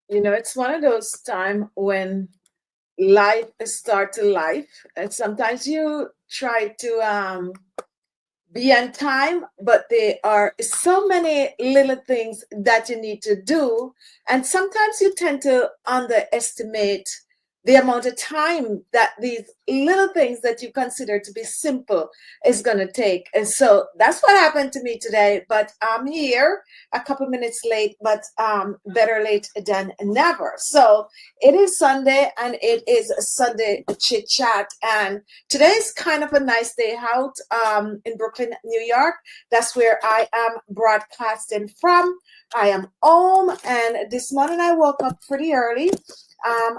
It's one of those time when life start to life, and sometimes you try to be on time, but there are so many little things that you need to do, and sometimes you tend to underestimate the amount of time that these little things that you consider to be simple is going to take. And so that's what happened to me today, but I'm here a couple minutes late, but better late than never. So it is Sunday, and it is a Sunday chit chat, and today is kind of a nice day out in Brooklyn, New York. That's where I am broadcasting from. I am home, and this morning I woke up pretty early.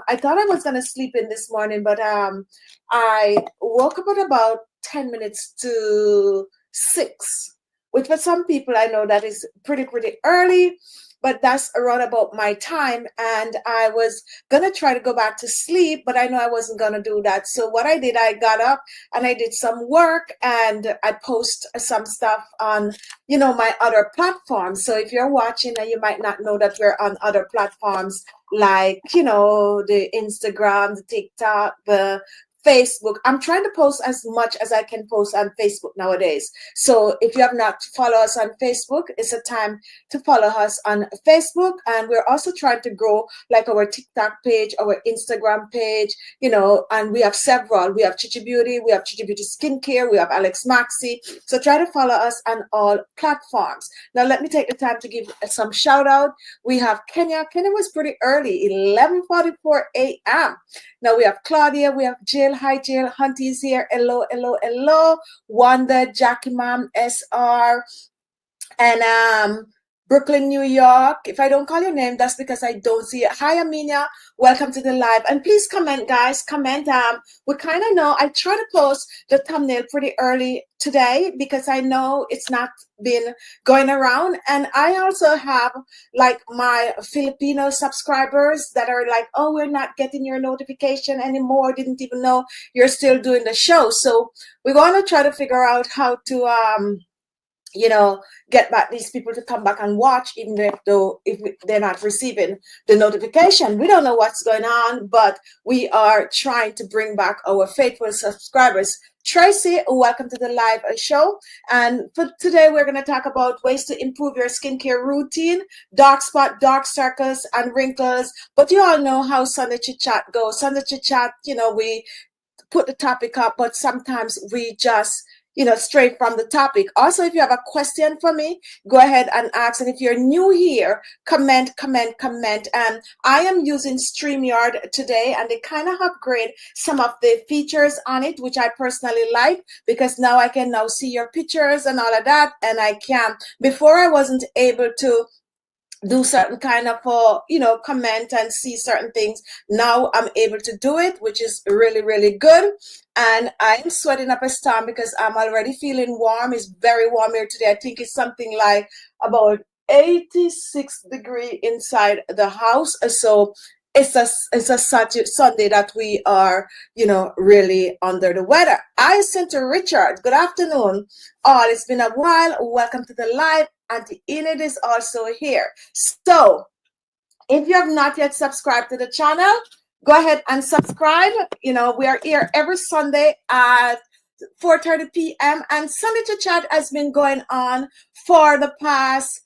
I thought I was going to sleep in this morning, but I woke up at about 10 minutes to 6, which for some people I know that is pretty early, but that's around about my time. And I was going to try to go back to sleep, but I know I wasn't going to do that. So what I did, I got up and I did some work, and I post some stuff on, my other platforms. So if you're watching and you might not know that we're on other platforms, like the Instagram, the TikTok, the Facebook. I'm trying to post as much as I can post on Facebook nowadays. So if you have not followed us on Facebook, it's a time to follow us on Facebook. And we're also trying to grow like our TikTok page, our Instagram page, and we have several. We have Chichi Beauty, we have Chichi Beauty Skincare, we have Alex Maxi. So try to follow us on all platforms. Now let me take the time to give some shout out. We have Kenya. Kenya was pretty early, 11:44 a.m. Now we have Claudia, we have Jill. Hi, Jill. Hunty's here. Hello. Wanda, Jackie Mom, SR, and Brooklyn, New York. If I don't call your name, that's because I don't see it. Hi, Aminia. Welcome to the live. And please comment, guys. Comment. We kind of know. I try to post the thumbnail pretty early today because I know it's not been going around. And I also have like my Filipino subscribers that are like, oh, we're not getting your notification anymore. Didn't even know you're still doing the show. So we're going to try to figure out how to get back these people to come back and watch, even if they're not receiving the notification. We don't know what's going on, but we are trying to bring back our faithful subscribers. Tracy, welcome to the live show. And for today, we're going to talk about ways to improve your skincare routine, dark spot, dark circles, and wrinkles. But you all know how Sunday Chit Chat goes. Sunday Chit Chat, we put the topic up, but sometimes we just straight from the topic. Also, if you have a question for me, go ahead and ask. And if you're new here, comment. And I am using StreamYard today, and they kind of upgrade some of the features on it, which I personally like, because now I can now see your pictures and all of that. And I can, before I wasn't able to do certain kind of comment and see certain things. Now I'm able to do it, which is really good. And I'm sweating up a storm because I'm already feeling warm. It's very warm here today. I think it's something like about 86 degree inside the house. So it's a Sunday that we are, really under the weather. I sent to Richard. Good afternoon. All, it's been a while. Welcome to the live. Auntie Enid is also here. So if you have not yet subscribed to the channel, go ahead and subscribe. We are here every Sunday at 4:30 p.m. and Sunday Chit Chat has been going on for the past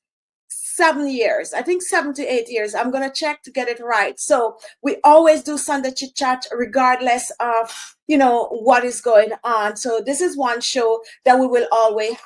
7 years. I think 7 to 8 years. I'm going to check to get it right. So we always do Sunday Chit Chat regardless of, what is going on. So this is one show that we will always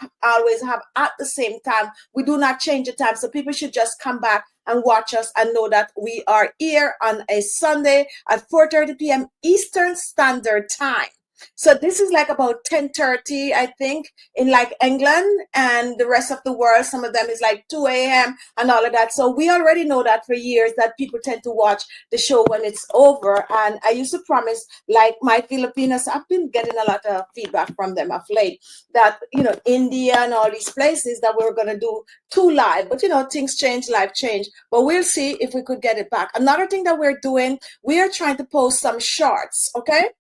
have at the same time. We do not change the time. So people should just come back and watch us and know that we are here on a Sunday at 4:30 p.m. Eastern Standard Time. So this is like about 10:30, I think, in like England, and the rest of the world, some of them is like 2 a.m. and all of that. So we already know that for years that people tend to watch the show when it's over. And I used to promise, like my Filipinos, I've been getting a lot of feedback from them of late, that, India and all these places, that we were going to do 2 live. But, things change, life change. But we'll see if we could get it back. Another thing that we're doing, we are trying to post some shorts, okay?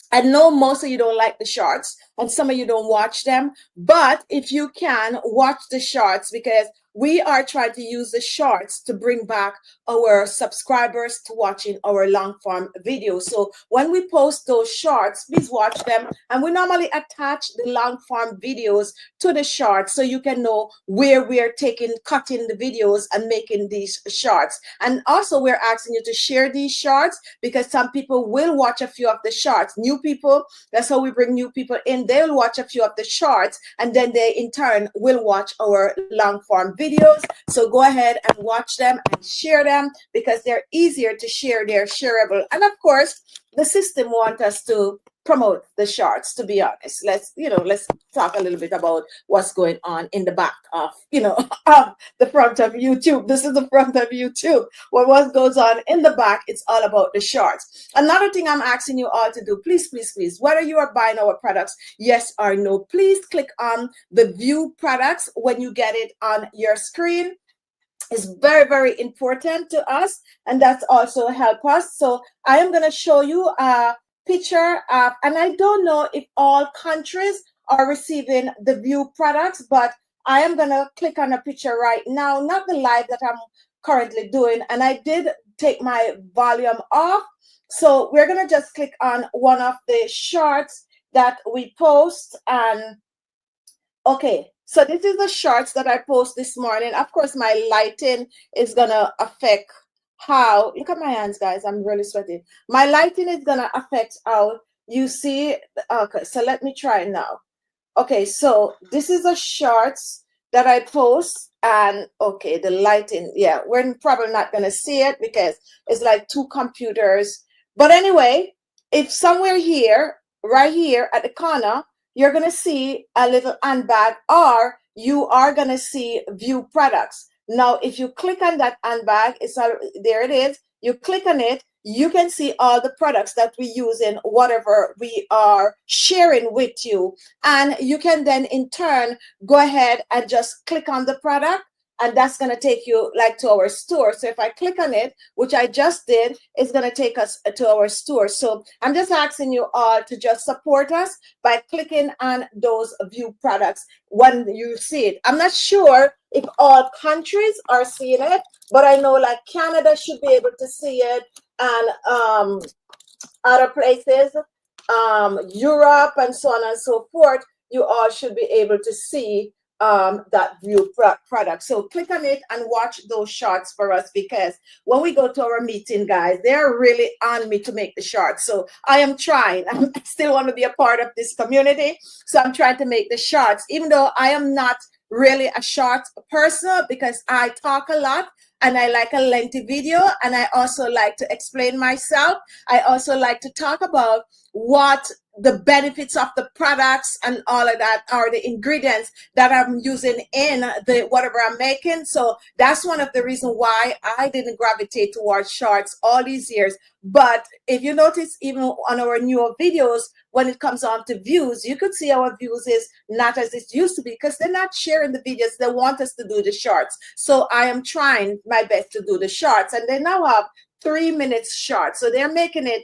I know most of you don't like the shorts and some of you don't watch them, but if you can, watch the shorts, because we are trying to use the shorts to bring back our subscribers to watching our long form videos. So when we post those shorts, please watch them. And we normally attach the long form videos to the shorts so you can know where we are cutting the videos and making these shorts. And also we're asking you to share these shorts because some people will watch a few of the shorts. New people, that's how we bring new people in. They'll watch a few of the shorts and then they in turn will watch our long form videos. So go ahead and watch them and share them because they're easier to share. They're shareable. And of course, the system wants us to promote the shorts, to be honest. Let's talk a little bit about what's going on in the back of, of the front of YouTube. This is the front of YouTube. What goes on in the back, it's all about the shorts. Another thing I'm asking you all to do, please, please, please, whether you are buying our products, yes or no, please click on the view products when you get it on your screen. Is very, very important to us, and that's also help us. So I am going to show you a picture of, and I don't know if all countries are receiving the view products, but I am going to click on a picture right now, not the live that I'm currently doing, and I did take my volume off. So we're going to just click on one of the shorts that we post. And okay, so this is the shorts that I post this morning. Of course, my lighting is gonna affect how, look at my hands, guys, I'm really sweating. My lighting is gonna affect how you see. Okay, so let me try now. Okay, so this is the shorts that I post, and okay, the lighting, yeah, we're probably not gonna see it because it's like two computers. But anyway, if somewhere here, right here at the corner, you're going to see a little handbag, or you are going to see view products. Now, if you click on that handbag, there it is. You click on it, you can see all the products that we use in whatever we are sharing with you. And you can then in turn go ahead and just click on the product, and that's going to take you like to our store. So if I click on it, which I just did, it's going to take us to our store. So I'm just asking you all to just support us by clicking on those view products when you see it. I'm not sure if all countries are seeing it, but I know like Canada should be able to see it, and other places, Europe and so on and so forth, you all should be able to see that view product. So click on it and watch those shorts for us, because when we go to our meeting, guys, they're really on me to make the shorts. So I am trying. I still want to be a part of this community. So I'm trying to make the shorts, even though I am not really a short person, because I talk a lot and I like a lengthy video, and I also like to explain myself. I also like to talk about what the benefits of the products and all of that are, the ingredients that I'm using in the whatever I'm making. So that's one of the reasons why I didn't gravitate towards shorts all these years. But if you notice, even on our newer videos, when it comes on to views, you could see our views is not as it used to be, because they're not sharing the videos. They want us to do the shorts. So I am trying my best to do the shorts, and they now have 3 minutes short. So they're making it,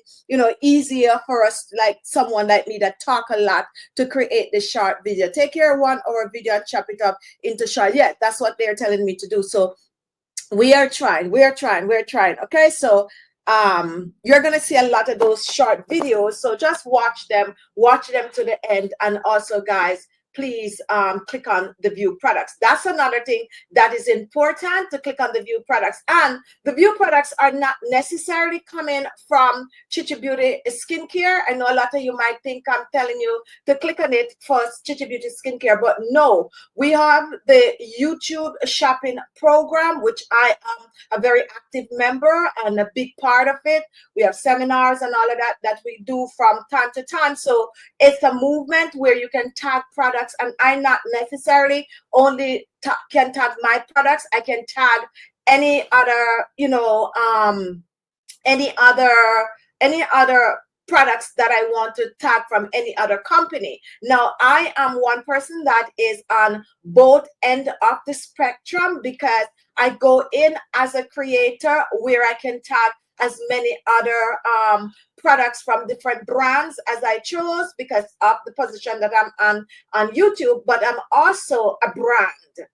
easier for us, like someone like me that talk a lot, to create the short video. Take your 1 hour video and chop it up into short. Yeah, that's what they're telling me to do. So we are trying. Okay, so you're gonna see a lot of those short videos. So just watch them to the end. And also, guys, please click on the view products. That's another thing that is important, to click on the view products. And the view products are not necessarily coming from Chichi Beauty Skincare. I know a lot of you might think I'm telling you to click on it for Chichi Beauty Skincare, but no, we have the YouTube shopping program, which I am a very active member and a big part of it. We have seminars and all of that we do from time to time. So it's a movement where you can tag products, and I not necessarily only can tag my products. I can tag any other, any other products that I want to tag from any other company. Now, I am one person that is on both ends of the spectrum, because I go in as a creator where I can tag as many other products from different brands as I chose, because of the position that I'm on YouTube, but I'm also a brand.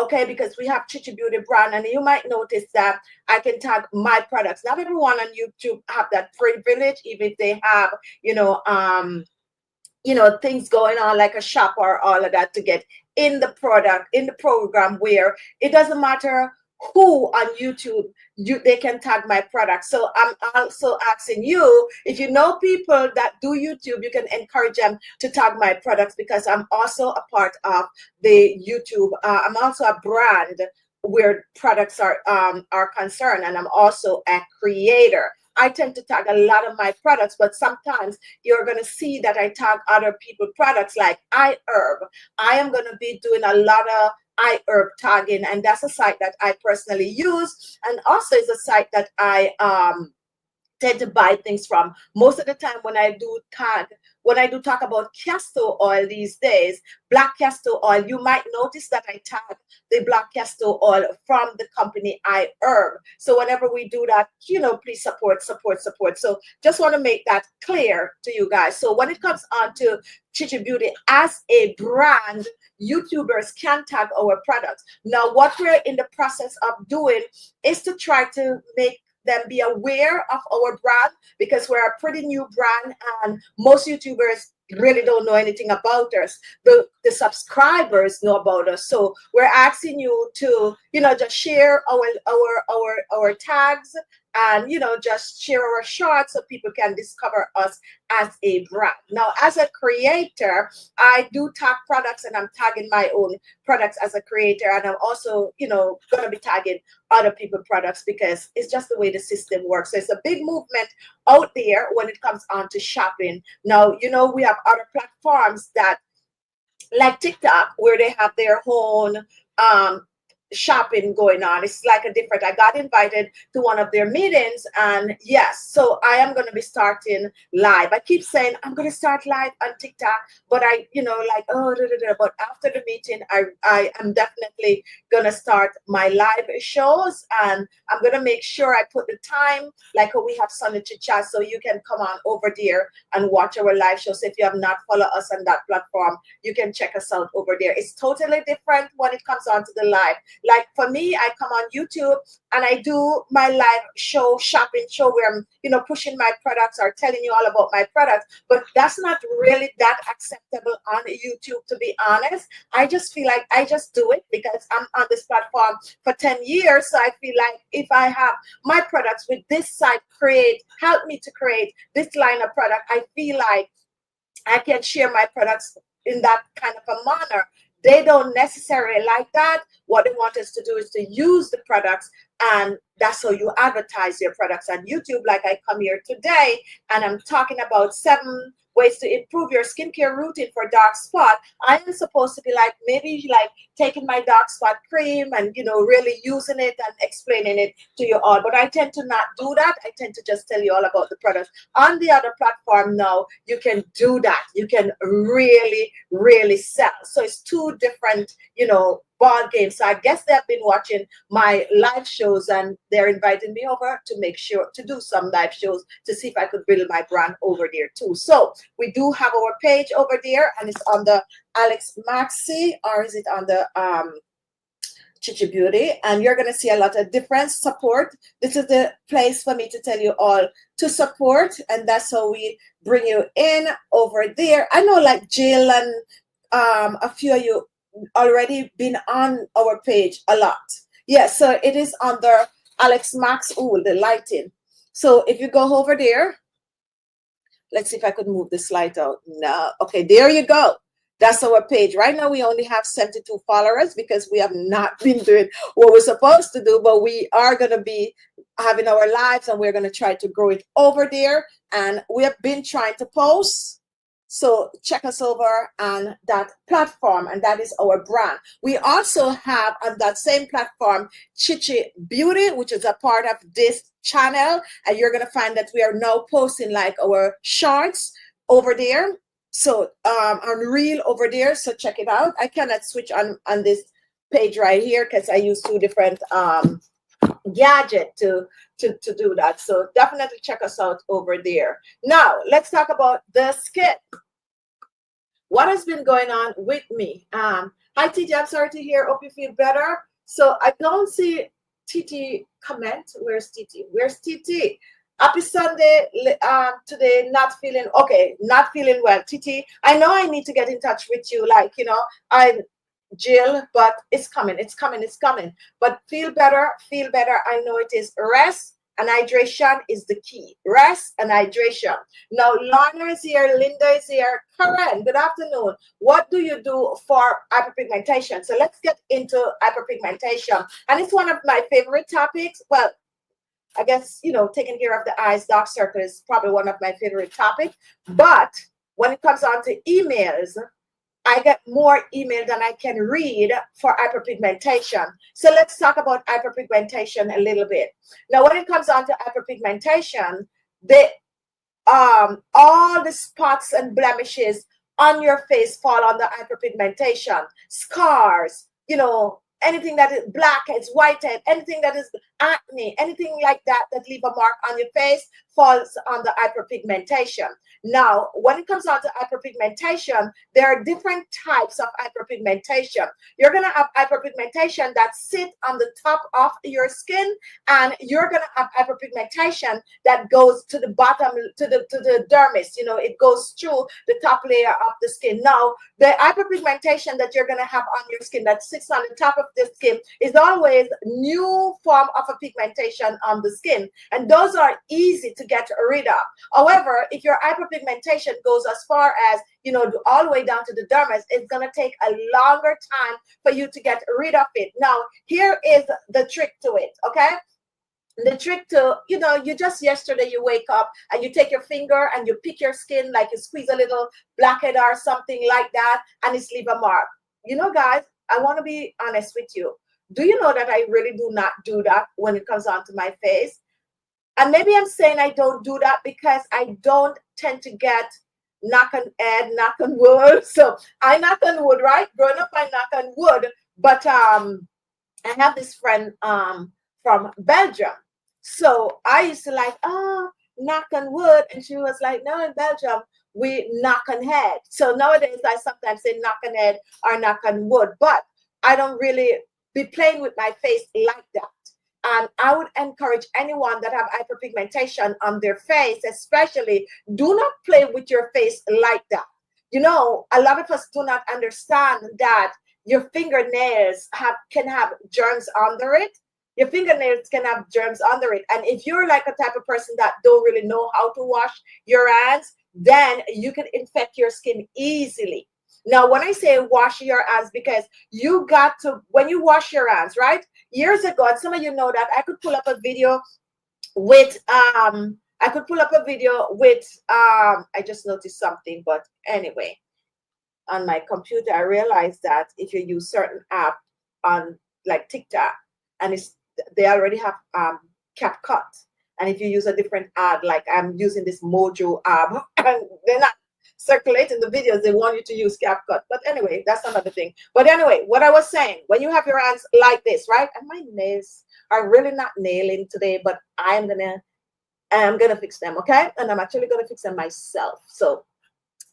okay, because we have Chichi Beauty brand, and you might notice that I can tag my products. Not everyone on YouTube have that privilege, even if they have, things going on like a shop or all of that, to get in the product, in the program, where it doesn't matter who on YouTube, they can tag my product. So I'm also asking you, if you know people that do YouTube, you can encourage them to tag my products, because I'm also a part of the YouTube. I'm also a brand where products are concerned, and I'm also a creator. I tend to tag a lot of my products, but sometimes you're going to see that I tag other people's products like iHerb. I am going to be doing a lot of iHerb tagging, and that's a site that I personally use, and also is a site that I tend to buy things from. Most of the time when I do talk about castor oil these days, black castor oil, you might notice that I tag the black castor oil from the company iHerb. So whenever we do that, please support. So just want to make that clear to you guys. So when it comes on to Chichi Beauty as a brand, YouTubers can tag our products. Now, what we're in the process of doing is to try to make them be aware of our brand, because we're a pretty new brand and most YouTubers really don't know anything about us. The subscribers know about us, so we're asking you to just share our tags, and just share our shorts so people can discover us as a brand. Now, as a creator, I do tag products, and I'm tagging my own products as a creator, and I'm also gonna be tagging other people's products, because it's just the way the system works. So it's a big movement out there when it comes on to shopping. Now, we have other platforms that, like TikTok, where they have their own shopping going on. It's like a different, I got invited to one of their meetings, and yes, so I am going to be starting live. I keep saying I'm going to start live on TikTok, but but after the meeting, I am definitely going to start my live shows, and I'm going to make sure I put the time, like we have Sunday Chit Chat, so you can come on over there and watch our live shows. If you have not followed us on that platform, you can check us out over there. It's totally different when it comes on to the live. Like for me, I come on YouTube and I do my live show, shopping show, where I'm, pushing my products or telling you all about my products. But that's not really that acceptable on YouTube, to be honest. I just feel like I just do it because I'm on this platform for 10 years. So I feel like if I have my products with this site help me to create this line of product, I feel like I can share my products in that kind of a manner. They don't necessarily like that. What they want us to do is to use the products, and that's how you advertise your products on YouTube. Like I come here today and I'm talking about 7 ways to improve your skincare routine for dark spot. I am supposed to be maybe taking my dark spot cream and really using it and explaining it to you all, but I tend to not do that. I tend to just tell you all about the products. On the other platform now, you can do that. You can really sell. So it's 2 different ball games. So I guess they've been watching my live shows, and they're inviting me over to make sure to do some live shows to see if I could build my brand over there too. So we do have our page over there, and it's on the Alex Maxi, or is it on the Chichi Beauty, and you're going to see a lot of different support. This is the place for me to tell you all to support, and that's how we bring you in over there. I know like Jill and a few of you already been on our page a lot. Yes, so it is under Alex Max. Ooh, the lighting. So if you go over there, let's see if I could move the slide out. No, okay, there you go. That's our page. Right now, we only have 72 followers because we have not been doing what we're supposed to do, but we are going to be having our lives, and we're going to try to grow it over there. And we have been trying to post. So check us over on that platform, and that is our brand. We also have on that same platform Chichi Beauty, which is a part of this channel, and you're going to find that we are now posting like our shorts over there. So on reel over there, so check it out. I cannot switch on this page right here because I use 2 different gadget to do that. So definitely check us out over there. Now let's talk about the skin. What has been going on with me? Hi, Titi. I'm sorry to hear. Hope you feel better. So I don't see Titi comment. Where's Titi? Where's Titi? Happy Sunday. Today, not feeling okay. Not feeling well. Titi, I know I need to get in touch with you. Like, I Jill, but it's coming. It's coming. It's coming. But feel better. Feel better. I know it is. Rest and hydration is the key. Rest and hydration. Now, Lorna is here. Linda is here. Karen, good afternoon. What do you do for hyperpigmentation? So let's get into hyperpigmentation. And it's one of my favorite topics. Well, I guess, taking care of the eyes, dark circle is probably one of my favorite topics. But when it comes on to emails, I get more email than I can read for hyperpigmentation. So let's talk about hyperpigmentation a little bit. Now, when it comes on to hyperpigmentation, all the spots and blemishes on your face fall under hyperpigmentation. Scars, anything that is blackheads, whitehead, anything that is acne, anything like that leave a mark on your face falls under hyperpigmentation. Now, when it comes on to hyperpigmentation, there are different types of hyperpigmentation. You're going to have hyperpigmentation that sit on the top of your skin, and you're going to have hyperpigmentation that goes to the bottom, to the dermis. It goes through the top layer of the skin. Now, the hyperpigmentation that you're going to have on your skin that sits on the top of the skin is always new form of a pigmentation on the skin, and those are easy to get rid of. However, if your hyperpigmentation goes as far as all the way down to the dermis, it's going to take a longer time for you to get rid of it. Now, here is the trick to it. Okay, the trick to, you just yesterday you wake up and you take your finger and you pick your skin, like you squeeze a little blackhead or something like that, and it's leave a mark. Guys, I want to be honest with you. Do you know that I really do not do that when it comes onto my face? And maybe I'm saying I don't do that because I don't tend to get knock on head, knock on wood. So I knock on wood, right? Growing up, I knock on wood. But I have this friend from Belgium. So I used to like, knock on wood. And she was like, no, in Belgium, we knock on head. So nowadays, I sometimes say knock on head or knock on wood. But I don't really be playing with my face like that. And I would encourage anyone that have hyperpigmentation on their face, especially, do not play with your face like that. A lot of us do not understand that your fingernails can have germs under it. Your fingernails can have germs under it. And if you're like a type of person that don't really know how to wash your hands, then you can infect your skin easily. Now, when I say wash your hands, because you got to, when you wash your hands, right? Years ago, and some of you know that I could pull up a video with, I just noticed something, but anyway, on my computer, I realized that if you use certain app on like TikTok, and they already have CapCut, and if you use a different ad, like I'm using this Mojo app, and they're not circulating the videos, they want you to use CapCut. But anyway, that's another thing. But anyway, what I was saying, when you have your hands like this, right? And my nails are really not nailing today, but I'm gonna fix them, okay? And I'm actually gonna fix them myself. So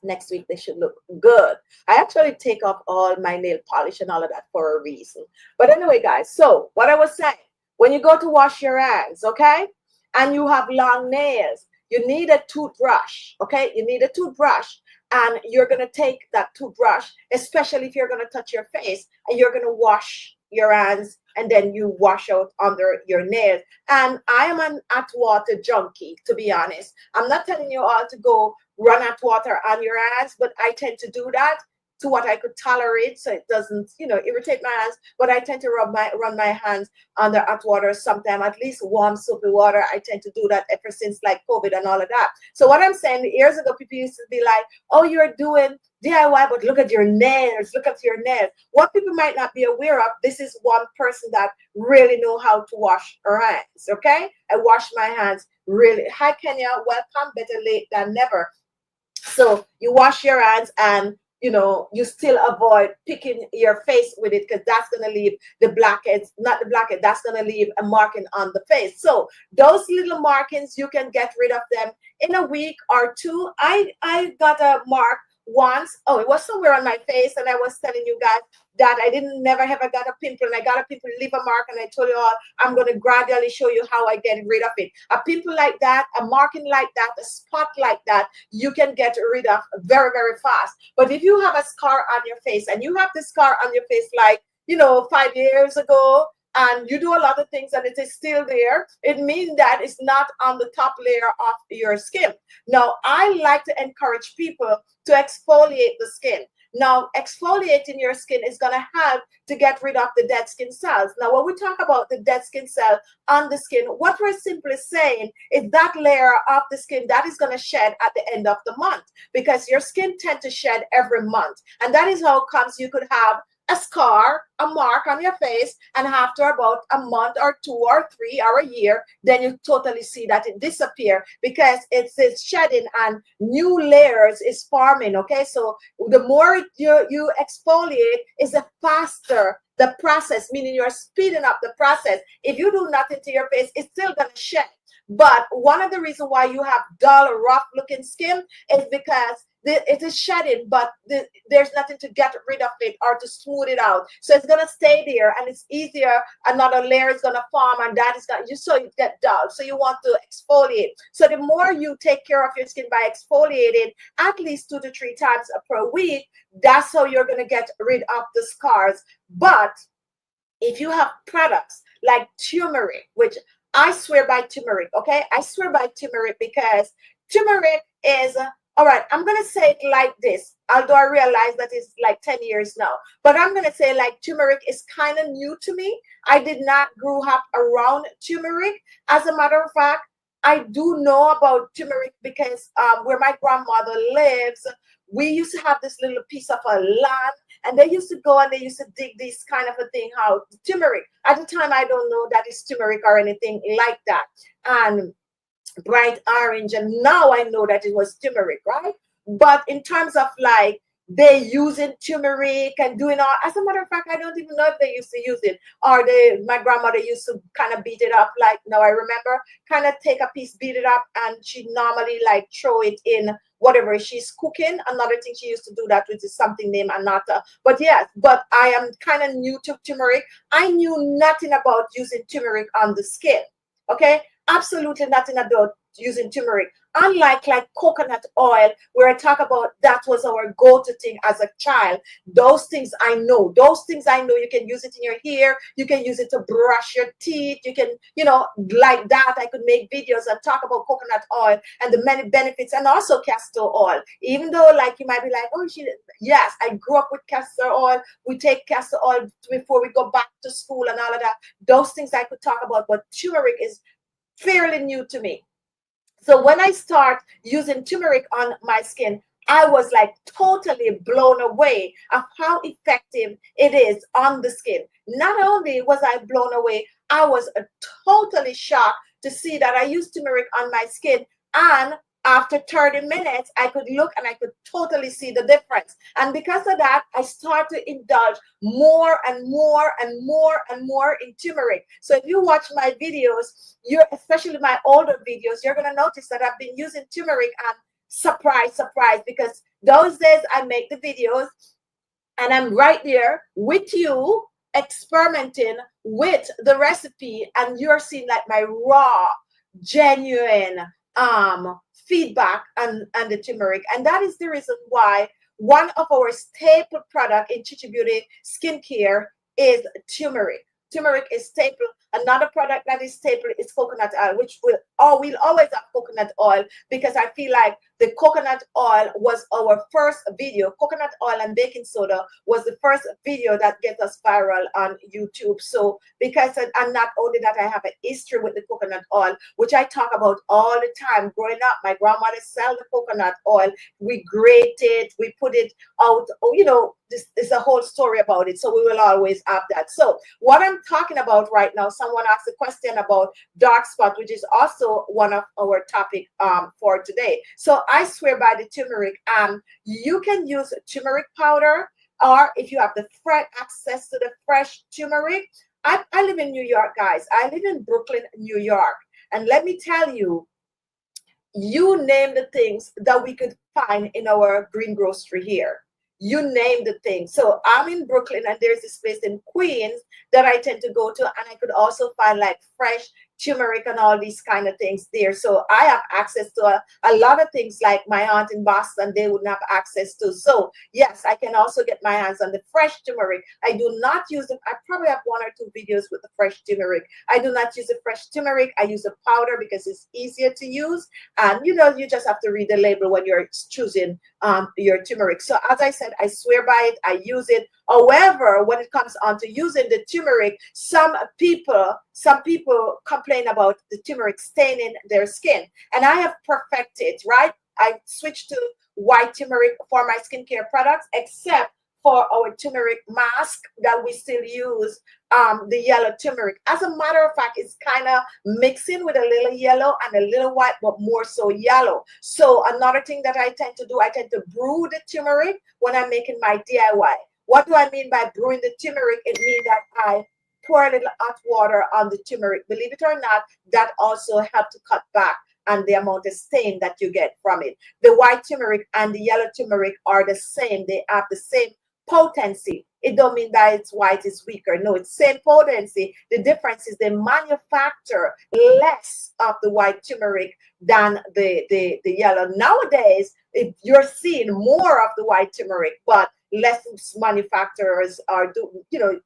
next week they should look good. I actually take off all my nail polish and all of that for a reason. But anyway, guys, so what I was saying, when you go to wash your hands, okay, and you have long nails, you need a toothbrush, okay? You need a toothbrush, and you're going to take that toothbrush, especially if you're going to touch your face, and you're going to wash your hands, and then you wash out under your nails. And I am an hot water junkie, to be honest. I'm not telling you all to go run hot water on your hands, but I tend to do that to what I could tolerate, so it doesn't, irritate my hands. But I tend to run my hands under hot water sometime, at least warm soapy water. I tend to do that ever since like COVID and all of that. So what I'm saying, years ago, people used to be like, oh, you're doing DIY, but look at your nails, look at your nails. What people might not be aware of, this is one person that really know how to wash her hands, okay? I wash my hands really. Hi, Kenya, welcome, better late than never. So you wash your hands, and you still avoid picking your face with it, because that's going to leave the blackheads, not the blackhead, that's going to leave a marking on the face. So those little markings, you can get rid of them in a week or two. I got a mark once. Oh, it was somewhere on my face, and I was telling you guys that I didn't never ever got a pimple, and I got a pimple, leave a mark, and I told you all I'm going to gradually show you how I get rid of it. A pimple like that, a marking like that, a spot like that, you can get rid of very, very fast. But if you have a scar on your face, and you have this scar on your face like, you know, 5 years ago, and you do a lot of things and it is still there, it means that it's not on the top layer of your skin. Now, I like to encourage people to exfoliate the skin. Now, exfoliating your skin is going to help to get rid of the dead skin cells. Now, when we talk about the dead skin cell on the skin, what we're simply saying is that layer of the skin that is going to shed at the end of the month, because your skin tends to shed every month. And that is how it comes you could have a scar, a mark on your face, and after about a month or 2 or 3 or a year, then you totally see that it disappear, because it's shedding and new layers is forming. Okay, so the more you exfoliate, is the faster the process, meaning you're speeding up the process. If you do nothing to your face, it's still gonna shed. But one of the reasons why you have dull, rough looking skin is because it is shedding, but there's nothing to get rid of it or to smooth it out. So it's gonna stay there, and it's easier. Another layer is gonna form, and that is gonna so you get dull. So you want to exfoliate. So the more you take care of your skin by exfoliating at least 2 to 3 times per week, that's how you're gonna get rid of the scars. But if you have products like turmeric, which I swear by turmeric, okay? I swear by turmeric, because turmeric is, all right, I'm going to say it like this, although I realize that it's like 10 years now. But I'm going to say like turmeric is kind of new to me. I did not grow up around turmeric. As a matter of fact, I do know about turmeric because where my grandmother lives, we used to have this little piece of a land, and they used to go and they used to dig this kind of a thing out, turmeric. At the time, I don't know that it's turmeric or anything like that. And bright orange, and now I know that it was turmeric, right? But in terms of like they using turmeric and doing all, as a matter of fact, I don't even know if they used to use it, or my grandmother used to kind of beat it up. Like, now I remember, kind of take a piece, beat it up, and she normally like throw it in whatever she's cooking. Another thing she used to do that with is something named anata. But yes, but I am kind of new to turmeric. I knew nothing about using turmeric on the skin. Okay, absolutely nothing about using turmeric. Unlike like coconut oil, where I talk about that was our go-to thing as a child. Those things I know. Those things I know. You can use it in your hair. You can use it to brush your teeth. You can, you know, like that. I could make videos and talk about coconut oil and the many benefits, and also castor oil. Even though, like, you might be like, oh, yes, I grew up with castor oil. We take castor oil before we go back to school and all of that. Those things I could talk about, but turmeric is fairly new to me. So when I start using turmeric on my skin, I was like totally blown away of how effective it is on the skin. Not only was I blown away, I was totally shocked to see that I used turmeric on my skin, and after 30 minutes, I could look and I could totally see the difference. And because of that, I start to indulge more and more and more and more in turmeric. So if you watch my videos, especially my older videos, you're going to notice that I've been using turmeric, and surprise, because those days I make the videos and I'm right there with you experimenting with the recipe, and you're seeing like my raw, genuine feedback on the turmeric. And that is the reason why one of our staple product in Chichi Beauty skincare is turmeric. Turmeric is staple. Another product that is staple is coconut oil, which we'll always have coconut oil, because I feel like the coconut oil was our first video. Coconut oil and baking soda was the first video that gets us viral on YouTube. So because, and not only that, I have a history with the coconut oil, which I talk about all the time. Growing up, my grandmother sell the coconut oil. We grate it, we put it out. You know, this is a whole story about it. So we will always have that. So what I'm talking about right now, someone asked a question about dark spot, which is also one of our topic for today. So I swear by the turmeric. You can use turmeric powder, or if you have the fresh access to the fresh turmeric. I live in New York, guys. I live in Brooklyn, New York. And let me tell you, You name the things that we could find in our green grocery here. You name the thing. So I'm in Brooklyn, and there's this place in Queens that I tend to go to, and I could also find like fresh turmeric and all these kind of things there. So I have access to a lot of things like my aunt in Boston, they wouldn't have access to. So yes, I can also get my hands on the fresh turmeric. I do not use it. I probably have 1 or 2 videos with the fresh turmeric. I do not use the fresh turmeric. I use a powder because it's easier to use. And you know, you just have to read the label when you're choosing your turmeric. So as I said, I swear by it. I use it. However, when it comes on to using the turmeric, some people complain about the turmeric staining their skin, and I have perfected, right? I switched to white turmeric for my skincare products, except for our turmeric mask that we still use the yellow turmeric. As a matter of fact, it's kind of mixing with a little yellow and a little white, but more so yellow. So another thing that I tend to do, I tend to brew the turmeric when I'm making my DIY. What do I mean by brewing the turmeric? It means that I pour a little hot water on the turmeric. Believe it or not, that also helps to cut back on the amount of stain that you get from it. The white turmeric and the yellow turmeric are the same. They have the same potency. It don't mean that it's white is weaker. No, it's same potency. The difference is they manufacture less of the white turmeric than the yellow. Nowadays, you're seeing more of the white turmeric, but less manufacturers are doing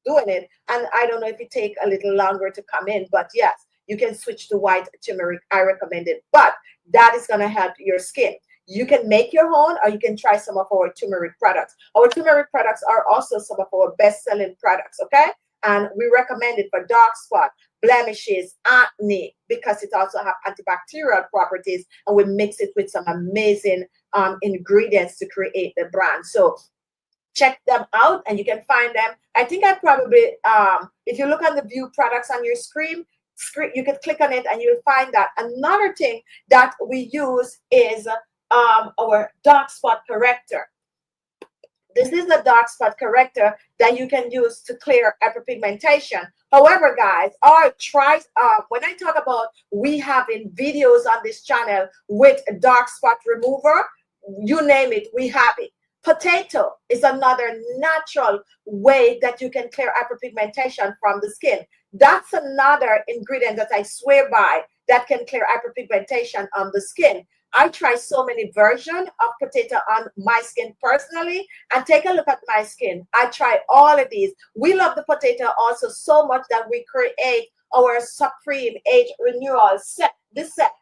it. And I don't know if it take a little longer to come in, but yes, you can switch to white turmeric. I recommend it, but that is going to help your skin. You can make your own, or you can try some of our turmeric products. Our turmeric products are also some of our best-selling products, okay? And we recommend it for dark spot, blemishes, acne, because it also has antibacterial properties, and we mix it with some amazing ingredients to create the brand. So check them out, and you can find them. I think I probably, if you look on the view products on your screen, you can click on it and you'll find that. Another thing that we use is our dark spot corrector. This is a dark spot corrector that you can use to clear hyperpigmentation. However, guys, when I talk about we having videos on this channel with a dark spot remover, you name it, we have it. Potato is another natural way that you can clear hyperpigmentation from the skin. That's another ingredient that I swear by that can clear hyperpigmentation on the skin. I try so many versions of potato on my skin personally, and take a look at my skin. I try all of these. We love the potato also so much that we create our Supreme Age Renewal set. This set,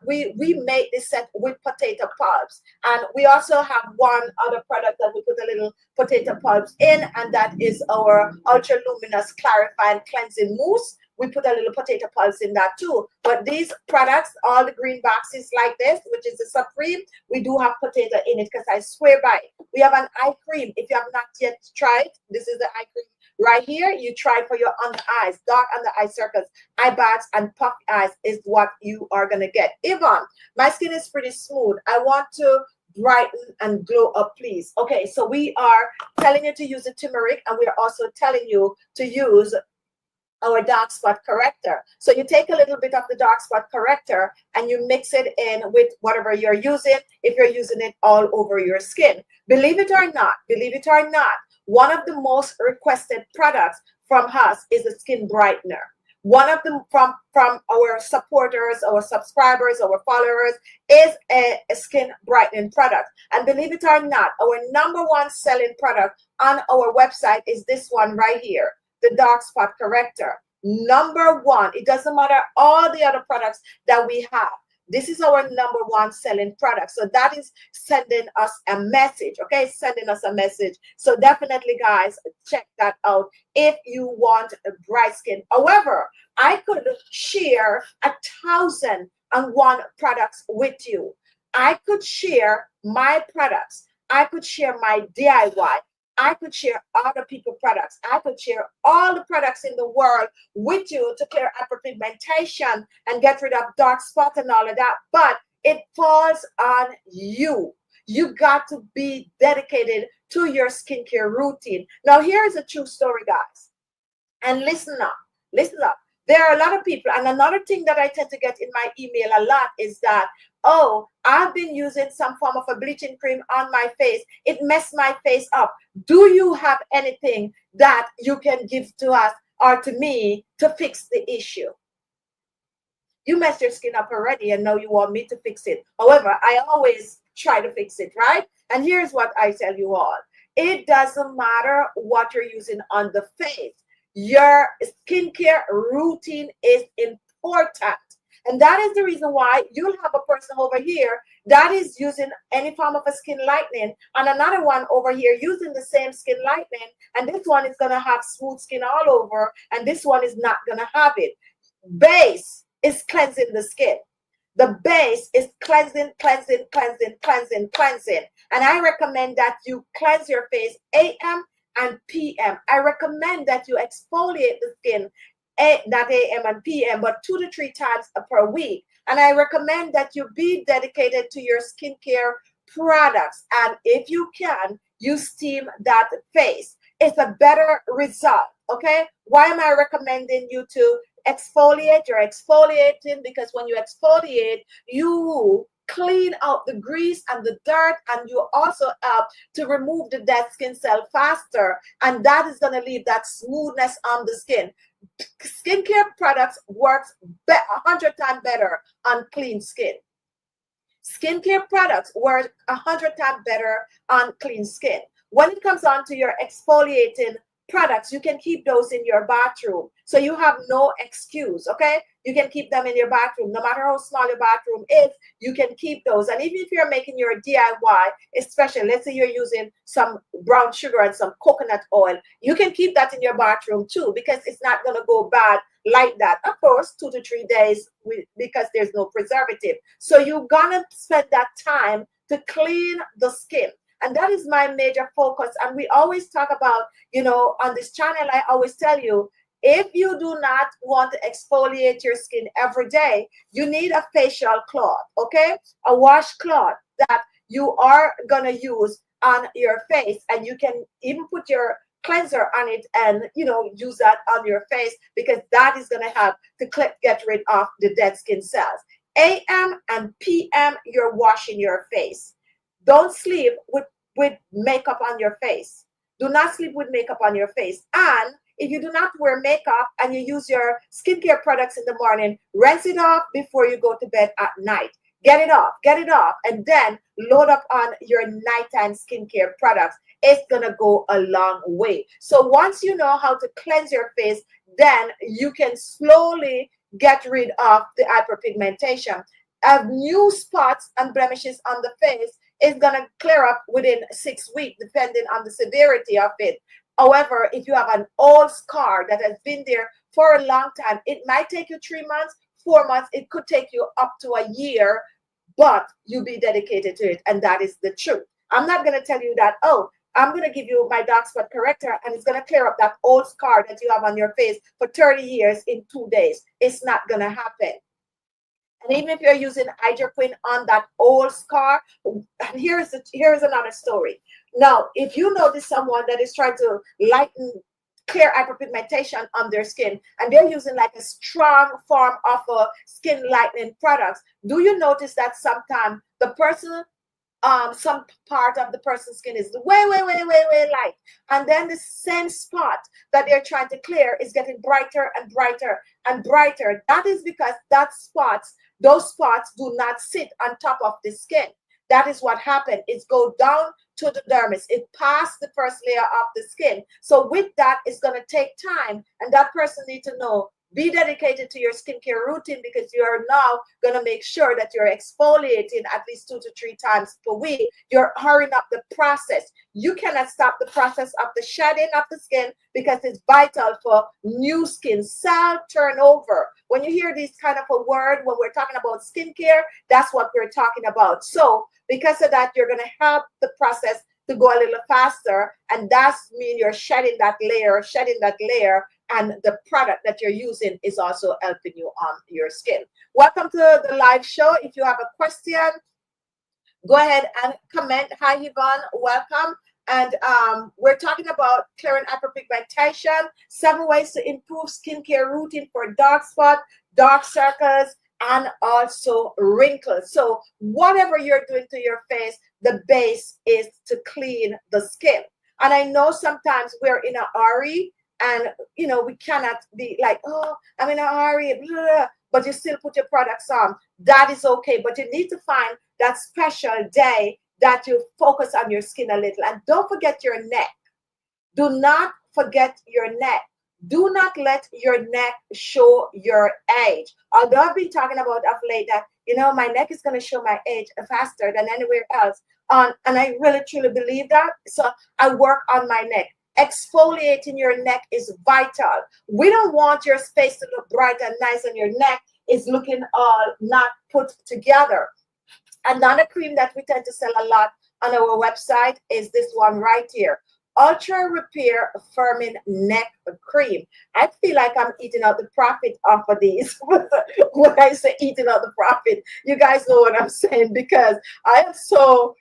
we make this set with potato pulps, and we also have one other product that we put a little potato pulps in, and that is our ultra luminous clarifying cleansing mousse. We put a little potato pulps in that too. But these products, all the green boxes like this, which is the Supreme, we do have potato in it, because I swear by it. We have an eye cream. If you have not yet tried, this is the eye cream right here. You try for your under eyes, dark under eye circles, eye bags, and puffy eyes is what you are going to get. Yvonne, my skin is pretty smooth. I want to brighten and glow up, please. Okay, so we are telling you to use the turmeric, and we are also telling you to use our dark spot corrector. So you take a little bit of the dark spot corrector and you mix it in with whatever you're using, if you're using it all over your skin. Believe it or not, one of the most requested products from us is a skin brightener. One of them from our supporters, our subscribers, our followers is a skin brightening product. And believe it or not, our #1 selling product on our website is this one right here, the dark spot corrector. #1. It doesn't matter all the other products that we have. This is our #1 selling product. So that is sending us a message, okay? Sending us a message. So definitely, guys, check that out if you want a bright skin. However, I could share 1,001 products with you. I could share my products. I could share my DIY. I could share other people's products. I could share all the products in the world with you to clear hyperpigmentation and get rid of dark spots and all of that. But it falls on you. You got to be dedicated to your skincare routine. Now, here's a true story, guys. And listen up. Listen up. There are a lot of people, and another thing that I tend to get in my email a lot is that, oh, I've been using some form of a bleaching cream on my face. It messed my face up. Do you have anything that you can give to us or to me to fix the issue? You messed your skin up already and now you want me to fix it. However, I always try to fix it, right? And here's what I tell you all. It doesn't matter what you're using on the face. Your skincare routine is important. And that is the reason why you'll have a person over here that is using any form of a skin lightening, and another one over here using the same skin lightening, and this one is going to have smooth skin all over, and this one is not going to have it. Base is cleansing the skin. The base is cleansing, cleansing, cleansing, cleansing, cleansing. And I recommend that you cleanse your face AM and PM. I recommend that you exfoliate the skin not AM and PM, but 2 to 3 times per week. And I recommend that you be dedicated to your skincare products. And if you can, you steam that face. It's a better result. Okay? Why am I recommending you to exfoliate? You're exfoliating because when you exfoliate, you clean out the grease and the dirt, and you also help to remove the dead skin cell faster, and that is going to leave that smoothness on the skin. Skincare products works 100 times better on clean skin. Skincare products work 100 times better on clean skin. When it comes on to your exfoliating products, you can keep those in your bathroom. So you have no excuse, okay? You can keep them in your bathroom. No matter how small your bathroom is, you can keep those. And even if you're making your DIY, especially, let's say you're using some brown sugar and some coconut oil, you can keep that in your bathroom too, because it's not going to go bad like that. Of course, 2 to 3 days because there's no preservative. So you're going to spend that time to clean the skin. And that is my major focus. And we always talk about, you know, on this channel, I always tell you, if you do not want to exfoliate your skin every day, you need a facial cloth, okay? A washcloth that you are going to use on your face. And you can even put your cleanser on it and, you know, use that on your face, because that is going to help to get rid of the dead skin cells. AM and PM, you're washing your face. Don't sleep with makeup on your face. Do not sleep with makeup on your face. And if you do not wear makeup and you use your skincare products in the morning, rinse it off before you go to bed at night. Get it off, and then load up on your nighttime skincare products. It's going to go a long way. So once you know how to cleanse your face, then you can slowly get rid of the hyperpigmentation. New spots and blemishes on the face is going to clear up within 6 weeks, depending on the severity of it. However, if you have an old scar that has been there for a long time, it might take you 3 months, 4 months. It could take you up to a year, but you be dedicated to it. And that is the truth. I'm not going to tell you that, oh, I'm going to give you my dark spot corrector and it's going to clear up that old scar that you have on your face for 30 years in 2 days. It's not going to happen. And even if you're using hydroquin on that old scar, and here's another story. Now, if you notice someone that is trying to clear hyperpigmentation on their skin, and they're using like a strong form of a skin lightening products, do you notice that sometimes the person, some part of the person's skin is way light, and then the same spot that they're trying to clear is getting brighter and brighter and brighter? That is because those spots do not sit on top of the skin. That is what happened. It goes down to the dermis. It passed the first layer of the skin. So with that, it's going to take time, and that person needs to know, be dedicated to your skincare routine, because you are now going to make sure that you're exfoliating at least 2 to 3 times per week. You're hurrying up the process. You cannot stop the process of the shedding of the skin, because it's vital for new skin cell turnover. When you hear this kind of a word, when we're talking about skincare, that's what we're talking about. So because of that, you're going to help the process to go a little faster, and that's mean you're shedding that layer, and the product that you're using is also helping you on your skin. Welcome to the live show. If you have a question, go ahead and comment. Hi, Yvonne. Welcome. And we're talking about clearing hyperpigmentation, 7 ways to improve skincare routine for dark spot, dark circles, and also wrinkles. So whatever you're doing to your face, the base is to clean the skin. And I know sometimes we're in a hurry, and we cannot be like, oh, I'm in a hurry, blah, blah, blah, but you still put your products on. That is okay, but you need to find that special day that you focus on your skin a little. And don't forget your neck. Do not forget your neck. Do not let your neck show your age. Although I've been talking about of late that, my neck is going to show my age faster than anywhere else. And I really, truly believe that. So I work on my neck. Exfoliating your neck is vital. We don't want your face to look bright and nice and your neck is looking all not put together. Another cream that we tend to sell a lot on our website is this one right here. Ultra Repair Firming Neck Cream. I feel like I'm eating out the profit off of these. When I say eating out the profit, you guys know what I'm saying, because I am so,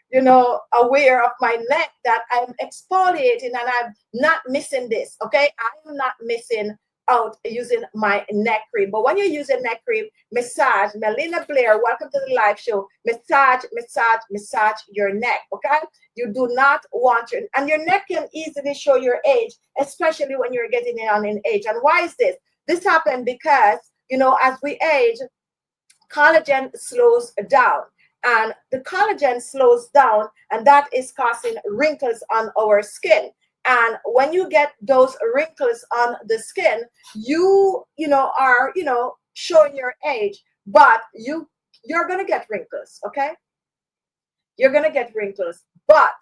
aware of my neck that I'm exfoliating and I'm not missing this, okay? I am not missing out using my neck cream. But when you're using neck cream, massage. Melina Blair, welcome to the live show. Massage, massage, massage your neck, okay? You do not want and your neck can easily show your age, especially when you're getting on in age. And why is this? This happened because, as we age, collagen slows down. And the collagen slows down, and that is causing wrinkles on our skin. And when you get those wrinkles on the skin, you are showing your age, but you're gonna get wrinkles, okay? You're gonna get wrinkles, but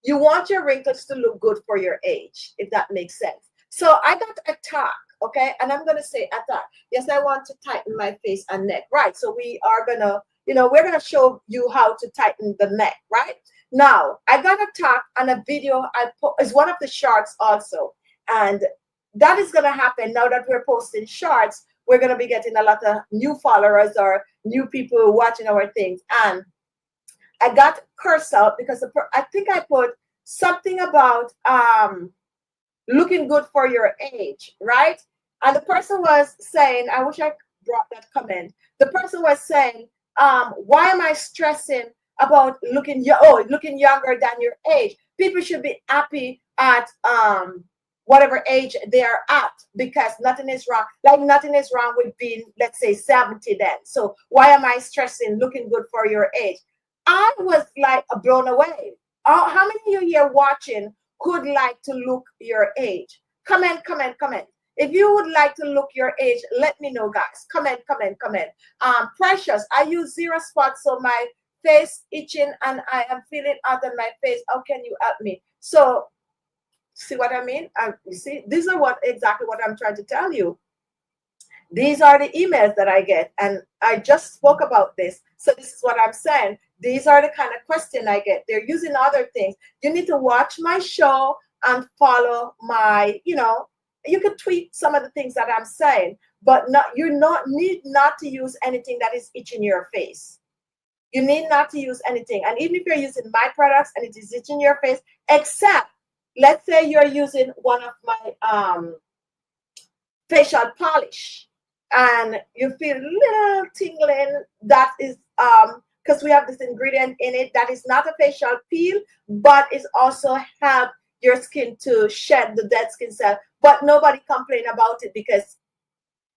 you want your wrinkles to look good for your age, if that makes sense. So I got attack, okay? And I'm gonna say attack. Yes, I want to tighten my face and neck, right? So we are gonna, we're gonna show you how to tighten the neck, right? Now, I got a talk on a video I put, is one of the shorts also. And that is going to happen now that we're posting shorts. We're going to be getting a lot of new followers or new people watching our things. And I got cursed out because I think I put something about looking good for your age, right? And the person was saying, I wish I brought that comment. The person was saying, why am I stressing about looking younger than your age? People should be happy at whatever age they are at, because nothing is wrong. Like nothing is wrong with being, let's say, 70 then. So why am I stressing looking good for your age? I was like blown away. How many of you here watching could like to look your age? Comment. If you would like to look your age, let me know, guys. Comment. Precious, I use zero spots, so my face itching and I am feeling out on my face. How can you help me? So, see what I mean? You see, these are exactly what I'm trying to tell you. These are the emails that I get, and I just spoke about this. So this is what I'm saying. These are the kind of question I get. They're using other things. You need to watch my show and follow my, you could tweet some of the things that I'm saying, but need not to use anything that is itching your face. You need not to use anything. And even if you're using my products and it is itching your face, except, let's say you're using one of my facial polish and you feel a little tingling, that is because we have this ingredient in it that is not a facial peel, but it also help your skin to shed the dead skin cell. But nobody complain about it because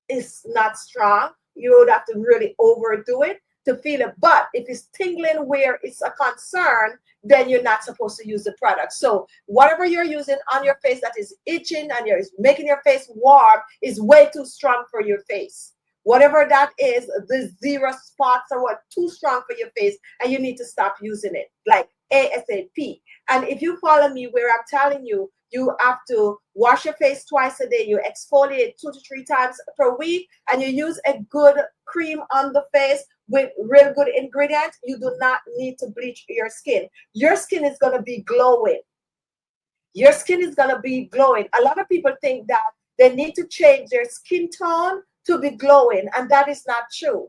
it's not strong. You would have to really overdo it to feel it. But if it's tingling where it's a concern, then you're not supposed to use the product. So whatever you're using on your face that is itching and is making your face warm is way too strong for your face. Whatever that is, the zero spots or what, too strong for your face, and you need to stop using it, like ASAP. And if you follow me where I'm telling you, you have to wash your face twice a day, you exfoliate 2 to 3 times per week, and you use a good cream on the face with real good ingredients, you do not need to bleach your skin. Your skin is going to be glowing. Your skin is going to be glowing. A lot of people think that they need to change their skin tone to be glowing, and that is not true.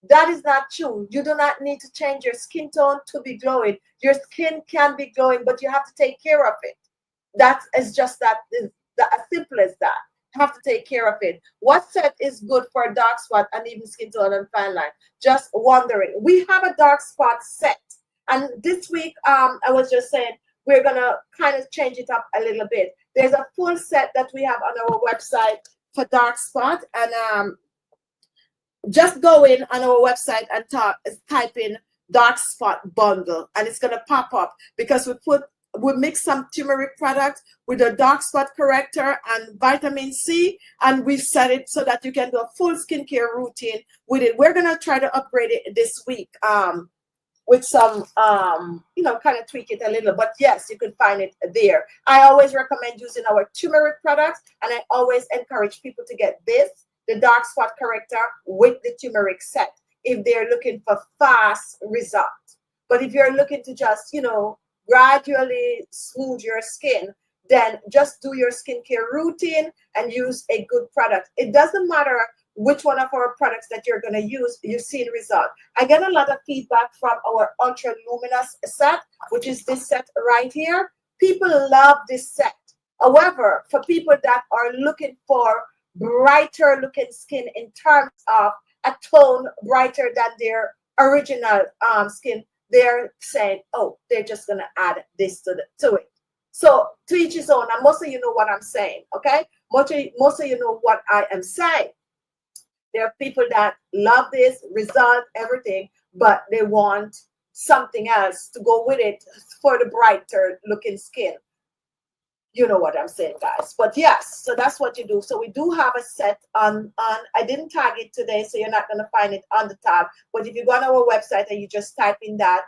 That is not true. You do not need to change your skin tone to be glowing. Your skin can be glowing, but you have to take care of it. That is just that is as simple as that. Have to take care of it. What set is good for a dark spot and even skin tone and fine line? Just wondering. We have a dark spot set, and this week, I was just saying we're gonna kind of change it up a little bit. There's a full set that we have on our website for dark spot, and just go in on our website and type in dark spot bundle, and it's going to pop up because we mix some turmeric product with a dark spot corrector and vitamin C, and we set it so that you can do a full skincare routine with it. We're going to try to upgrade it this week with some kind of tweak it a little, but yes, you can find it there. I always recommend using our turmeric products, and I always encourage people to get this, the dark spot corrector with the turmeric set, if they're looking for fast results. But if you're looking to just, gradually smooth your skin, then just do your skincare routine and use a good product. It doesn't matter which one of our products that you're going to use, you see the result. I get a lot of feedback from our ultra luminous set, which is this set right here. People love this set. However, for people that are looking for brighter looking skin in terms of a tone brighter than their original skin, they're saying, oh, they're just gonna add this to it. So to each his own, and most of you know what I'm saying, okay? Most of you know what I am saying. There are people that love this result, everything, but they want something else to go with it for the brighter looking skin. You know what I'm saying, guys. But yes, so that's what you do. So we do have a set on I didn't tag it today, so you're not going to find it on the tab. But if you go on our website and you just type in that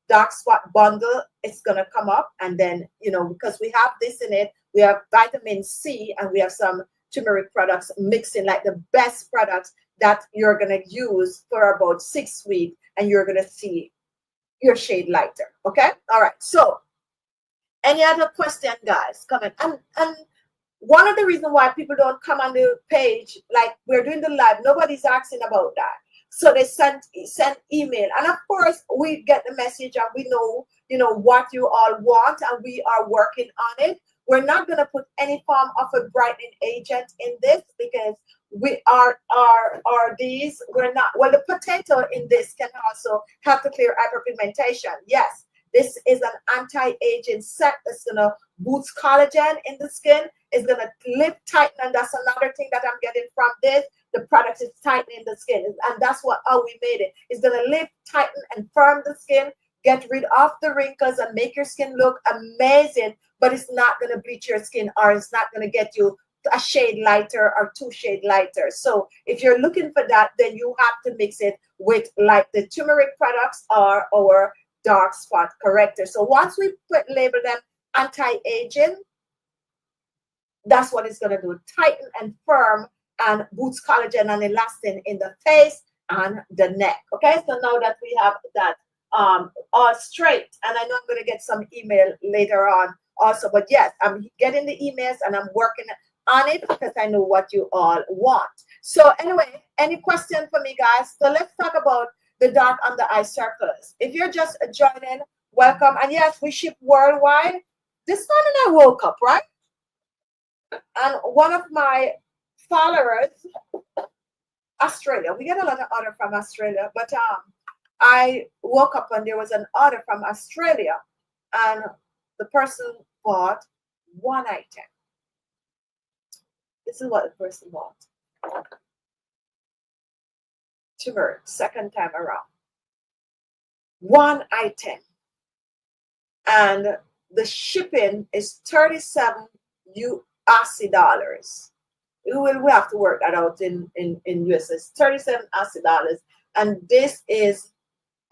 dark spot bundle, it's going to come up. And then, because we have this in it, we have vitamin C and we have some turmeric products mixing, like the best products that you're going to use for about 6 weeks, and you're going to see your shade lighter. Okay. All right. So any other question, guys? Comment. And one of the reasons why people don't come on the page, like we're doing the live, nobody's asking about that. So they send email, and of course we get the message, and we know what you all want, and we are working on it. We're not going to put any form of a brightening agent in this because we are these. We're not. Well, the potato in this can also help to clear hyperpigmentation. Yes. This is an anti-aging set that's going to boost collagen in the skin. It's going to lift, tighten, and that's another thing that I'm getting from this. The product is tightening the skin, and that's how we made it. It's going to lift, tighten, and firm the skin, get rid of the wrinkles, and make your skin look amazing, but it's not going to bleach your skin, or it's not going to get you a shade lighter or 2 shades lighter. So if you're looking for that, then you have to mix it with like the turmeric products or our dark spot corrector. So once we label them anti-aging, that's what it's going to do: tighten and firm and boost collagen and elastin in the face and the neck. Okay, so now that we have that all straight, and I know I'm going to get some email later on also, but yes, I'm getting the emails and I'm working on it because I know what you all want. So anyway, any question for me, guys? So let's talk about the dark under eye circles. If you're just joining, welcome. And yes, we ship worldwide. This morning I woke up, right? And one of my followers, Australia, we get a lot of order from Australia, but I woke up and there was an order from Australia, and the person bought 1 item. This is what the person bought. Turmeric, second time around. 1 item. And the shipping is 37 Aussie dollars. We have to work that out in US. It's 37 Aussie dollars. And this is,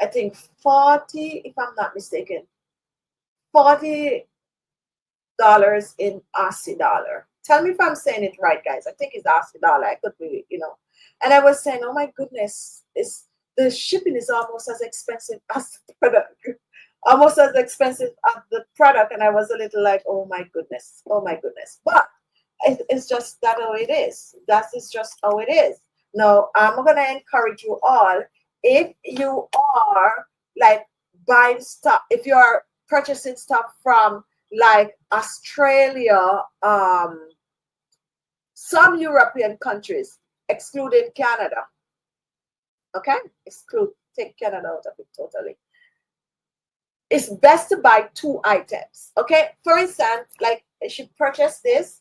I think, 40, if I'm not mistaken, $40 in Aussie dollar. Tell me if I'm saying it right, guys. I think it's Aussie dollar. I could be, And I was saying, oh my goodness, the shipping is almost as expensive as the product. Almost as expensive as the product. And I was a little like, oh my goodness. But it's just that how it is. That is just how it is. Now, I'm going to encourage you all, if you are like buying stuff, if you are purchasing stuff from like Australia, some European countries, excluding Canada, okay? Take Canada out of it totally. It's best to buy 2 items, okay? For instance, like I should purchase this.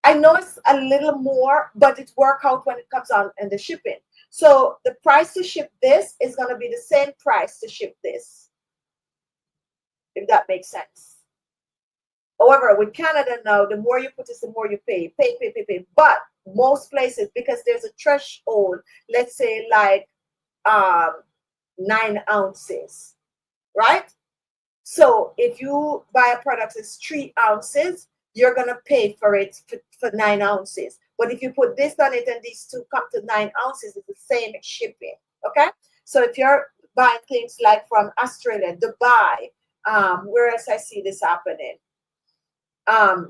I know it's a little more, but it works out when it comes on and the shipping. So the price to ship this is going to be the same price to ship this, if that makes sense. However, with Canada now, the more you put this, the more you pay. Pay. But most places, because there's a threshold, let's say like 9 ounces, right? So if you buy a product that's 3 ounces, you're going to pay for it for 9 ounces. But if you put this on it and these two come to 9 ounces, it's the same shipping, okay? So if you're buying things like from Australia, Dubai, where else I see this happening?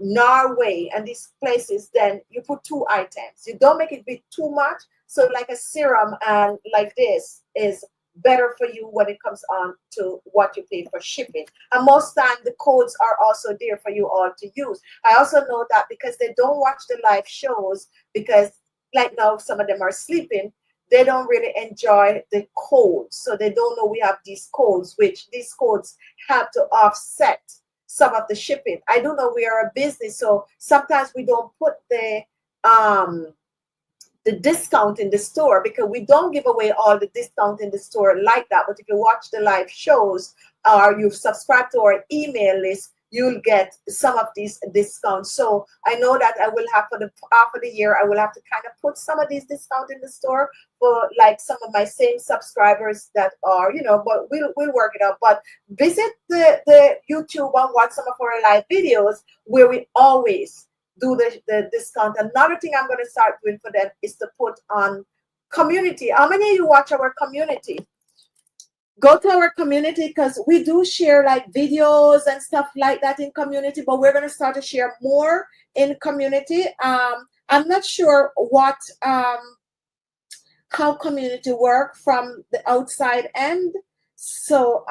Norway and these places, then you put 2 items. You don't make it be too much. So like a serum and like this is better for you when it comes on to what you pay for shipping. And most time the codes are also there for you all to use. I also know that because they don't watch the live shows, because like now some of them are sleeping, they don't really enjoy the codes. So they don't know we have these codes, which these codes have to offset some of the shipping. I don't know, we are a business, so sometimes we don't put the discount in the store, because we don't give away all the discount in the store like that. But if you watch the live shows or you've subscribed to our email list, you'll get some of these discounts. So I know that I will have for the half of the year, I will have to kind of put some of these discounts in the store for like some of my same subscribers that are, you know, but we'll work it out. But visit the YouTube and watch some of our live videos where we always do the discount. Another thing I'm going to start doing for them is to put on community. How many of you watch our community? Go to our community, because we do share like videos and stuff like that in community, but we're going to start to share more in community. I'm not sure what how community work from the outside end. So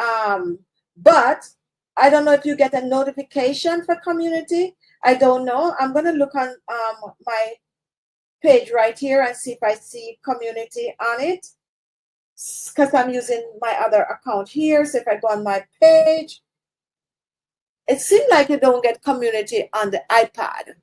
but I don't know if you get a notification for community. I don't know. I'm going to look on my page right here and see if I see community on it, because I'm using my other account here. So if I go on my page, it seems like you don't get community on the iPad,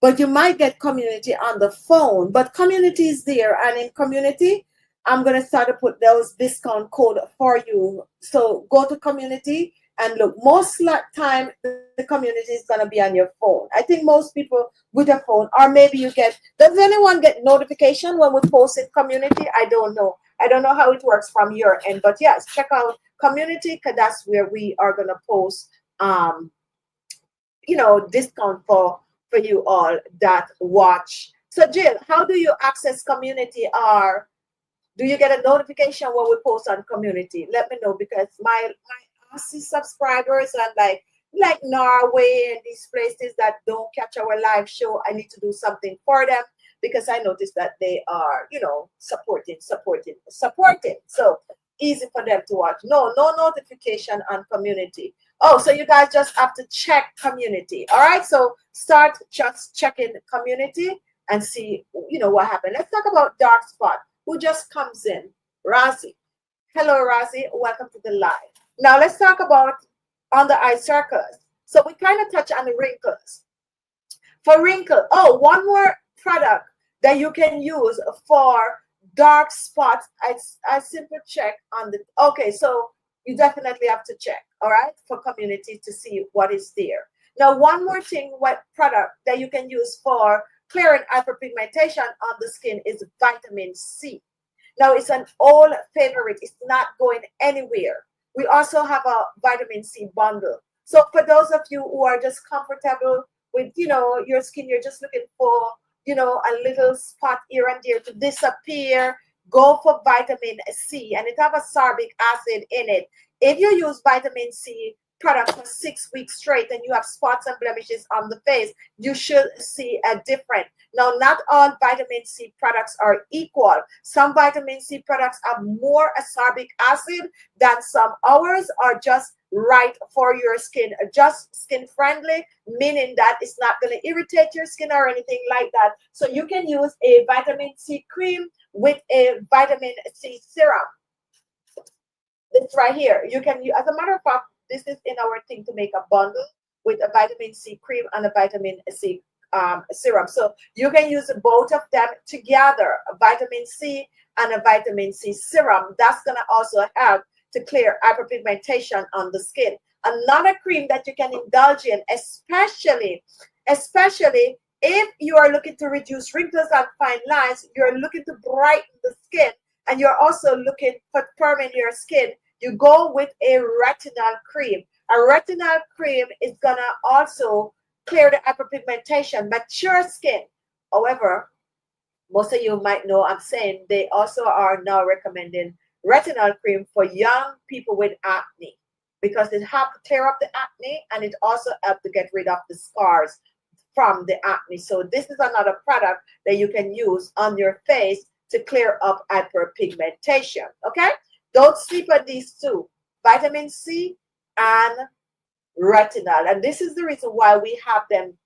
but you might get community on the phone. But community is there, and in community, I'm going to start to put those discount code for you. So go to community and look. Most time, the community is going to be on your phone. I think most people with a phone, or maybe you get, does anyone get notification when we post in community? I don't know. I don't know how it works from your end, but yes, check out community, because that's where we are going to post, you know, discount for you all that watch. So Jill, how do you access community, or do you get a notification when we post on community? Let me know, because my Aussie subscribers and like Norway and these places that don't catch our live show, I need to do something for them, because I noticed that they are, you know, supporting. So easy for them to watch. No notification on community. Oh, so you guys just have to check community. All right, so start just checking community and see, you know, what happened. Let's talk about dark spot. Who just comes in? Razi. Hello, Razi. Welcome to the live. Now let's talk about under eye circles. So we kind of touch on the wrinkles. For wrinkle, oh, one more product that you can use for dark spots. I simply check on the, okay, so you definitely have to check, all right, for community to see what is there. Now, one more thing, what product that you can use for clearing hyperpigmentation on the skin is vitamin C. Now, it's an old favorite. It's not going anywhere. We also have a vitamin C bundle. So for those of you who are just comfortable with, you know, your skin, you're just looking for, you know, a little spot here and there to disappear, go for vitamin C. And it have ascorbic acid in it. If you use vitamin C product for 6 weeks straight and you have spots and blemishes on the face, you should see a difference. Now, not all vitamin C products are equal. Some vitamin C products have more ascorbic acid than some. Ours are just right for your skin, just skin friendly, meaning that it's not going to irritate your skin or anything like that. So you can use a vitamin C cream with a vitamin C serum. This right here, you can use, as a matter of fact, this is in our thing to make a bundle with a vitamin C cream and a vitamin C serum. So you can use both of them together, a vitamin C and a vitamin C serum. That's going to also help to clear hyperpigmentation on the skin. Another cream that you can indulge in, especially if you are looking to reduce wrinkles and fine lines, you're looking to brighten the skin, and you're also looking for firming your skin, you go with a retinol cream. A retinol cream is gonna also clear the hyperpigmentation, mature skin. However, most of you might know I'm saying they also are now recommending retinol cream for young people with acne, because it helps clear up the acne and it also helps to get rid of the scars from the acne. So this is another product that you can use on your face to clear up hyperpigmentation. Okay, don't sleep on these two, vitamin C and retinol, and this is the reason why we have them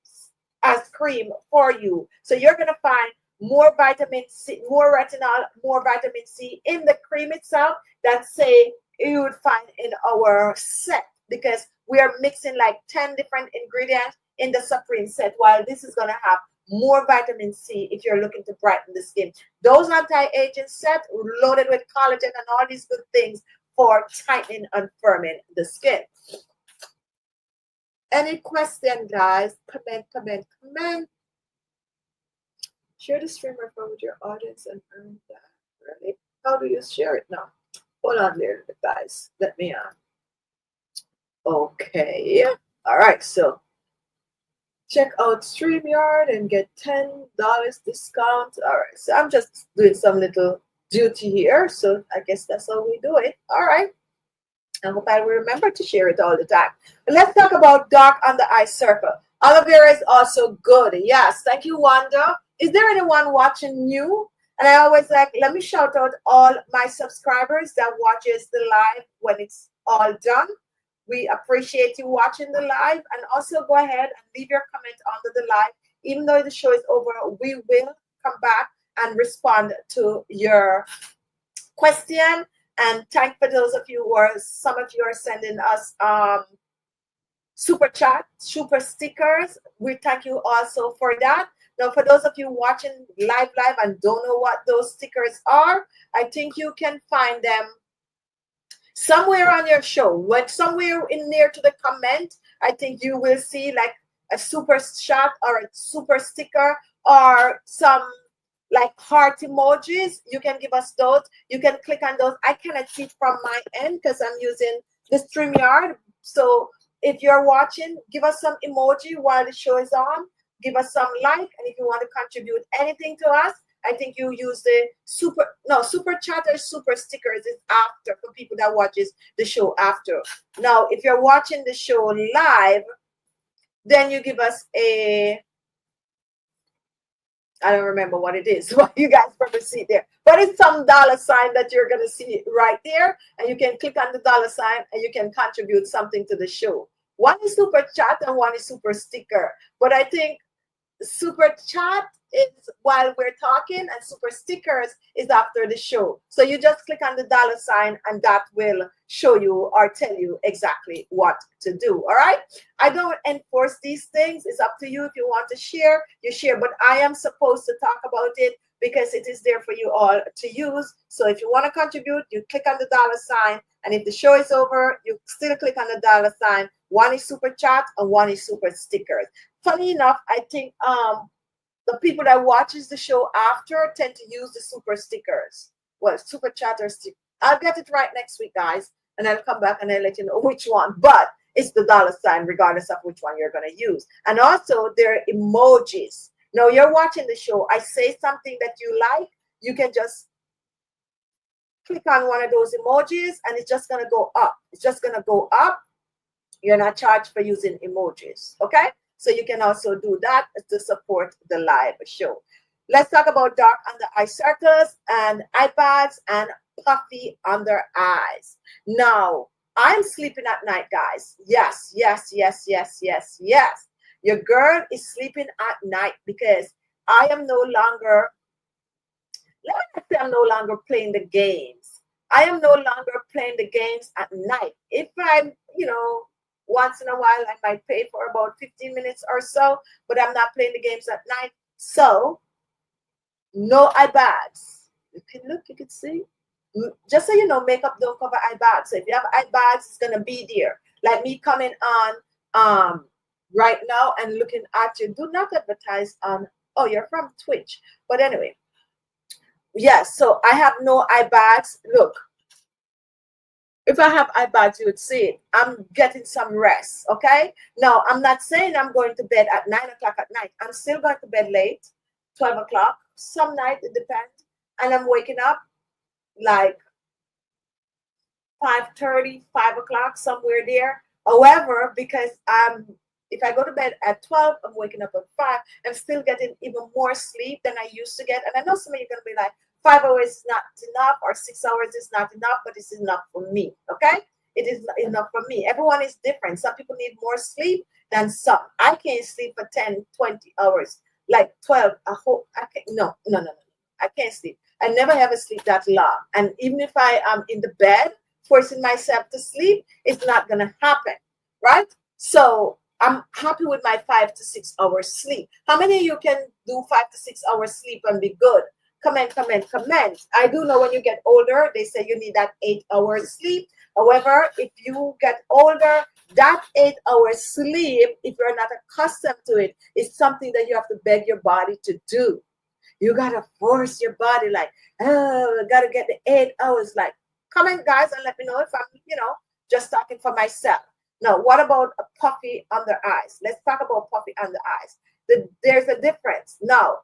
as cream for you. So you're going to find more vitamin C, more retinol, more vitamin C in the cream itself than say you would find in our set, because we are mixing like 10 different ingredients in the Supreme set, while this is going to have more vitamin C if you're looking to brighten the skin. Those anti-aging set loaded with collagen and all these good things for tightening and firming the skin. Any question, guys? Comment. Share the stream refer with your audience and earn that. Really? How do you share it now? Hold on there, guys. Let me okay. All right, so check out StreamYard and get $10 discount. All right, so I'm just doing some little duty here, so I guess that's how we do it. All right. I hope I will remember to share it all the time. But let's talk about dark under eye circle. Aloe vera is also good. Yes, thank you, Wanda. Is there anyone watching new? And I always like, let me shout out all my subscribers that watches the live when it's all done. We appreciate you watching the live, and also go ahead and leave your comment under the live. Even though the show is over, we will come back and respond to your question. And thank for those of you who are, some of you are sending us super chat, super stickers. We thank you also for that. Now, for those of you watching live and don't know what those stickers are, I think you can find them somewhere on your show. When somewhere in near to the comment, I think you will see like a super chat or a super sticker or some like heart emojis. You can give us those. You can click on those. I cannot see from my end because I'm using the StreamYard. So if you're watching, give us some emoji while the show is on. Give us some like, and if you want to contribute anything to us, I think you use the super chat or super stickers is after for people that watches the show after. Now, if you're watching the show live, then you give us a, I don't remember what it is. What you guys probably see there. But it's some dollar sign that you're going to see right there. And you can click on the dollar sign and you can contribute something to the show. One is super chat and one is super sticker. But I think super chat is while we're talking and super stickers is after the show. So you just click on the dollar sign and that will show you or tell you exactly what to do. All right. I don't enforce these things. It's up to you. If you want to share, you share. But I am supposed to talk about it because it is there for you all to use. So if you want to contribute, you click on the dollar sign. And if the show is over, you still click on the dollar sign. One is super chat and one is super stickers. Funny enough, I think the people that watches the show after tend to use the super stickers. Well, super chat or sticker. I'll get it right next week, guys. And I'll come back and I'll let you know which one. But it's the dollar sign, regardless of which one you're going to use. And also, there are emojis. Now, you're watching the show. I say something that you like. You can just click on one of those emojis, and it's just going to go up. It's just going to go up. You're not charged for using emojis. Okay, so you can also do that to support the live show. Let's talk about dark under eye circles and eye bags and puffy under eyes. Now, I'm sleeping at night, guys. Yes, yes, yes, yes, yes, yes. Your girl is sleeping at night because I am no longer, let me not say I'm no longer playing the games. I am no longer playing the games at night. If I'm, once in a while, I might pay for about 15 minutes or so, but I'm not playing the games at night. So, no eye bags. You can look, you can see. Just so you know, makeup don't cover eye bags. So if you have eye bags, it's gonna be there. Like me coming on right now and looking at you. Do not advertise on, oh, you're from Twitch. But anyway, yes, so I have no eye bags. Look, if I have eye bags, you would see it. I'm getting some rest, okay? Now, I'm not saying I'm going to bed at 9 o'clock at night. I'm still going to bed late, 12 o'clock. Some night, it depends. And I'm waking up like 5:30, 5 o'clock, somewhere there. However, because if I go to bed at 12, I'm waking up at 5. I'm still getting even more sleep than I used to get. And I know some of you are going to be like, 5 hours is not enough or 6 hours is not enough, but it's enough for me, okay? It is enough for me. Everyone is different. Some people need more sleep than some. I can't sleep for 10, 20 hours, like 12. I can't, no. I can't sleep. I never ever sleep that long. And even if I am in the bed, forcing myself to sleep, it's not going to happen, right? So I'm happy with my 5 to 6 hours sleep. How many of you can do 5 to 6 hours sleep and be good? Comment. I do know when you get older, they say you need that 8 hours sleep. However, if you get older, that 8 hours sleep, if you're not accustomed to it, is something that you have to beg your body to do. You got to force your body like, oh, I got to get the 8 hours. Like, comment, guys, and let me know if I'm, just talking for myself. Now, what about a puffy under eyes? Let's talk about puffy under eyes. There's a difference. Now,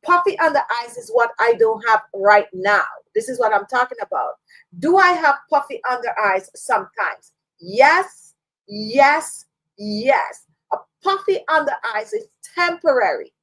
puffy under eyes is what I don't have right now. This is what I'm talking about. Do I have puffy under eyes sometimes? Yes, yes, yes. A puffy under eyes is temporary.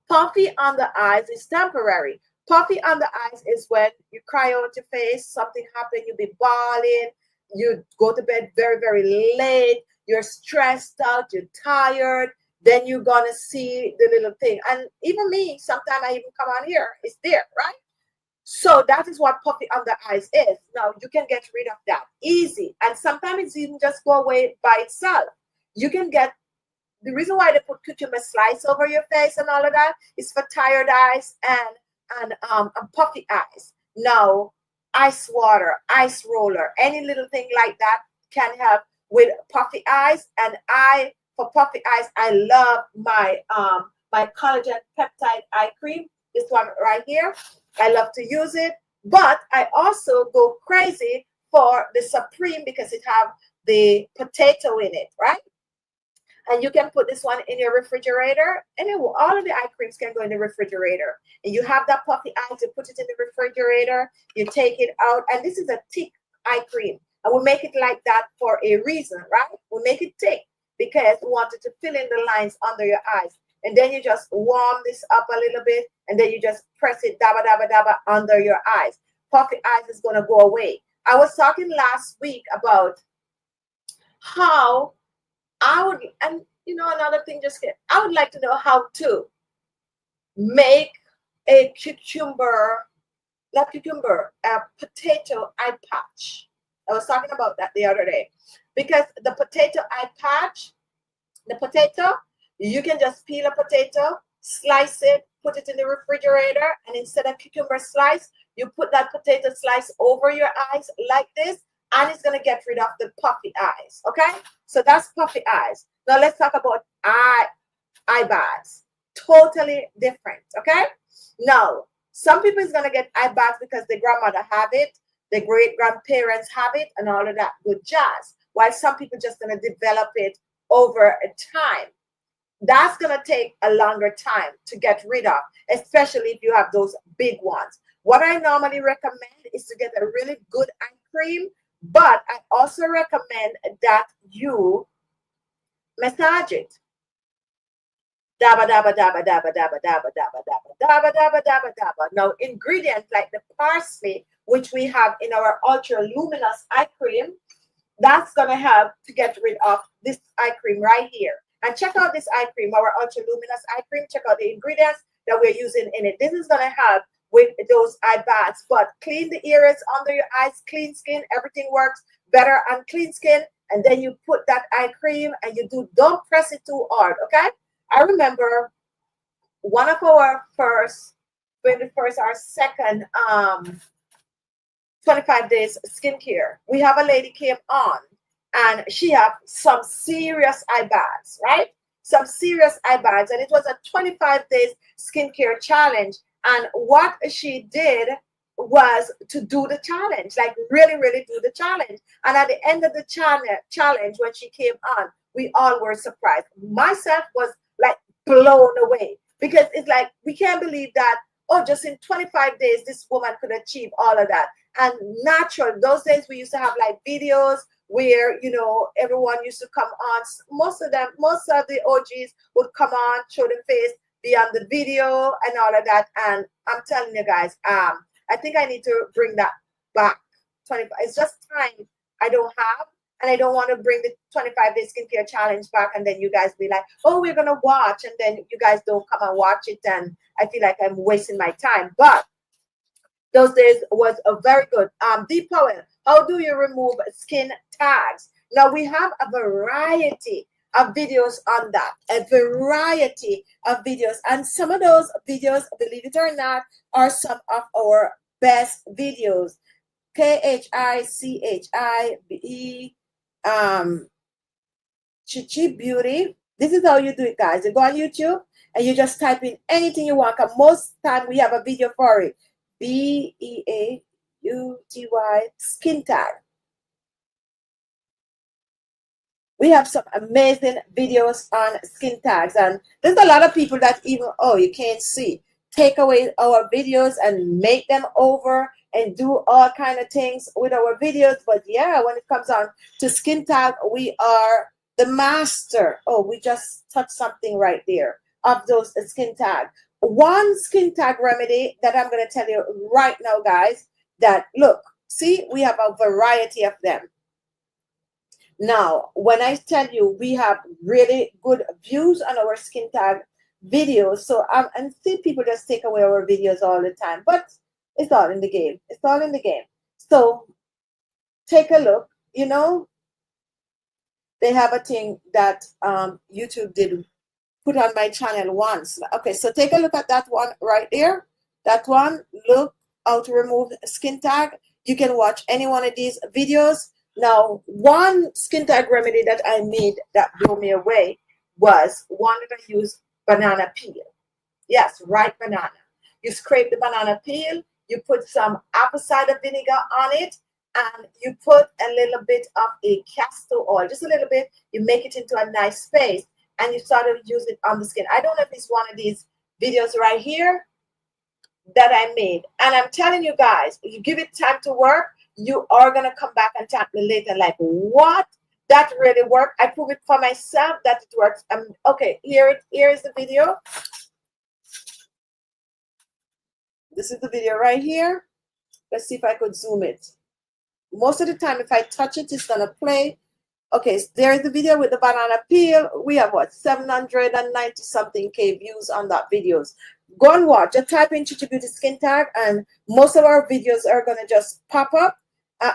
Puffy under eyes is temporary. Puffy under eyes is when you cry out your face, something happened, you be bawling, you go to bed very, very late, you're stressed out, you're tired, then you're gonna see the little thing. And even me, sometimes I even come on here, it's there, right? So that is what puffy under eyes is. Now you can get rid of that easy. And sometimes it's even just go away by itself. You can get, the reason why they put cucumber slice over your face and all of that is for tired eyes and puffy eyes. Now, ice water, ice roller, any little thing like that can help with puffy eyes. And for puffy eyes, I love my my collagen peptide eye cream. This one right here. I love to use it. But I also go crazy for the Supreme because it have the potato in it, right? And you can put this one in your refrigerator, and all of the eye creams can go in the refrigerator. And you have that puffy eyes, you put it in the refrigerator, you take it out, and this is a thick eye cream. And we make it like that for a reason, right? We make it thick because we wanted to fill in the lines under your eyes. And then you just warm this up a little bit, and then you just press it dabba, dabba, dabba under your eyes. Puffy eyes is going to go away. I was talking last week about how I would, and another thing, I would like to know how to make a potato eye patch. I was talking about that the other day because the potato eye patch, you can just peel a potato, slice it, put it in the refrigerator, and instead of cucumber slice, you put that potato slice over your eyes like this, and it's going to get rid of the puffy eyes, okay? So that's puffy eyes. Now let's talk about eye bags. Totally different, okay? Now, some people is going to get eye bags because their grandmother have it, their great-grandparents have it, and all of that good jazz, while some people just going to develop it over a time. That's going to take a longer time to get rid of, especially if you have those big ones. What I normally recommend is to get a really good eye cream But I also recommend that you massage it. Daba daba daba daba daba daba daba daba daba daba daba daba. Now ingredients like the parsley, which we have in our ultra luminous eye cream, that's gonna help to get rid of this eye cream right here. And check out this eye cream, our ultra luminous eye cream. Check out the ingredients that we're using in it. This is gonna help with those eye baths. But clean the areas under your eyes, clean skin, everything works better on clean skin. And then you put that eye cream and you don't press it too hard, okay? I remember one of our our second 25 days skincare. We have a lady came on and she had some serious eye bags, right? Some serious eye bags. And it was a 25 days skincare challenge. And what she did was to do the challenge, like really, really do the challenge. And at the end of the challenge, when she came on, we all were surprised. Myself was like blown away because it's like, we can't believe that, oh, just in 25 days, this woman could achieve all of that. And natural, those days we used to have like videos where, you know, everyone used to come on. Most of the OGs would come on, show the face, be on the video and all of that. And I'm telling you guys, I think I need to bring that back. 25. It's just time I don't have. And I don't want to bring the 25-day skincare challenge back and then you guys be like, oh, we're going to watch. And then you guys don't come and watch it. And I feel like I'm wasting my time. But those days was a very good. Deep Powell, how do you remove skin tags? Now we have a variety of videos on that, a variety of videos. And some of those videos, believe it or not, are some of our best videos. KHICHIBE, Chichi Beauty. This is how you do it, guys. You go on YouTube and you just type in anything you want. Most time we have a video for it. BEAUTY skin tag. We have some amazing videos on skin tags, and there's a lot of people that even, oh, you can't see, take away our videos and make them over and do all kind of things with our videos. But yeah, when it comes on to skin tag, we are the master. Oh, we just touched something right there of those skin tag. One skin tag remedy that I'm going to tell you right now, guys, that look, see, we have a variety of them. Now, when I tell you we have really good views on our skin tag videos, so and see people just take away our videos all the time, but it's all in the game. It's all in the game. So take a look. You know, they have a thing that YouTube did put on my channel once. Okay, so take a look at that one right there. That one, look how to remove skin tag. You can watch any one of these videos. Now, one skin tag remedy that I made that blew me away was one that I used banana peel. Yes, ripe banana. You scrape the banana peel, you put some apple cider vinegar on it, and you put a little bit of a castor oil, just a little bit. You make it into a nice paste, and you start to use it on the skin. I don't know if it's one of these videos right here that I made. And I'm telling you guys, you give it time to work, you are going to come back and tap me later like, what? That really worked. I prove it for myself that it works. Okay, here is the video. This is the video right here. Let's see if I could zoom it. Most of the time, if I touch it, it's going to play. Okay, so there's the video with the banana peel. We have what, 790 something K views on that videos. Go and watch. Just type in Chichi Beauty skin tag, and most of our videos are gonna just pop up.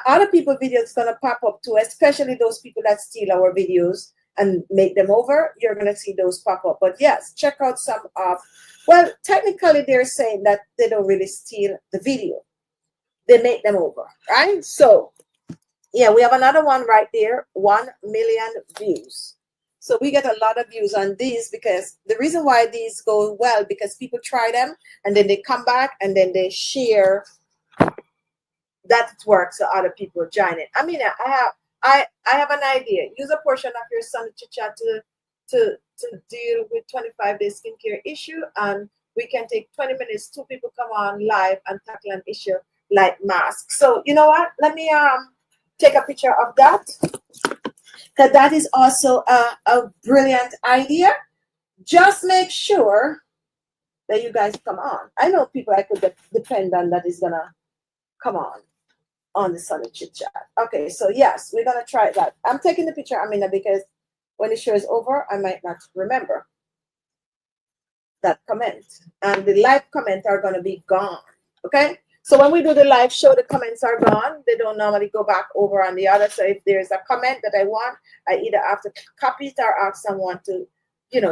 Other people's videos gonna pop up too, especially those people that steal our videos and make them over. You're gonna see those pop up. But yes, check out some of. Well, technically, they're saying that they don't really steal the video; they make them over, right? So. Yeah, we have another one right there, 1 million views. So we get a lot of views on these because the reason why these go well, because people try them and then they come back and then they share that it works so other people join it. I mean, I have an idea. Use a portion of your Sunday chit chat to deal with 25-day skincare issue, and we can take 20 minutes, 2 people come on live and tackle an issue like masks. So you know what? Let me take a picture of that, because that is also a brilliant idea. Just make sure that you guys come on. I know people I could depend on that is gonna come on the Sunday Chit Chat. Okay, so yes, we're gonna try that. I'm taking the picture, Amina, because when the show is over, I might not remember that comment, and the live comments are gonna be gone. Okay, so when we do the live show, the comments are gone. They don't normally go back over on the other. So if there's a comment that I want, I either have to copy it or ask someone to,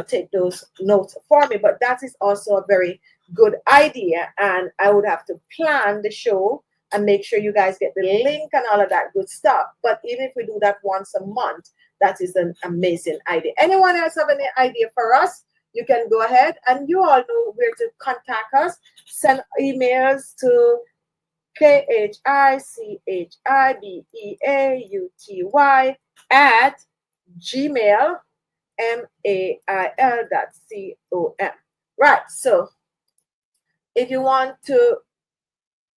take those notes for me. But that is also a very good idea, and I would have to plan the show and make sure you guys get the link and all of that good stuff. But even if we do that once a month, that is an amazing idea. Anyone else have any idea for us? You can go ahead, and you all know where to contact us. Send emails to khichibeaui@gmail.com. Right. So if you want to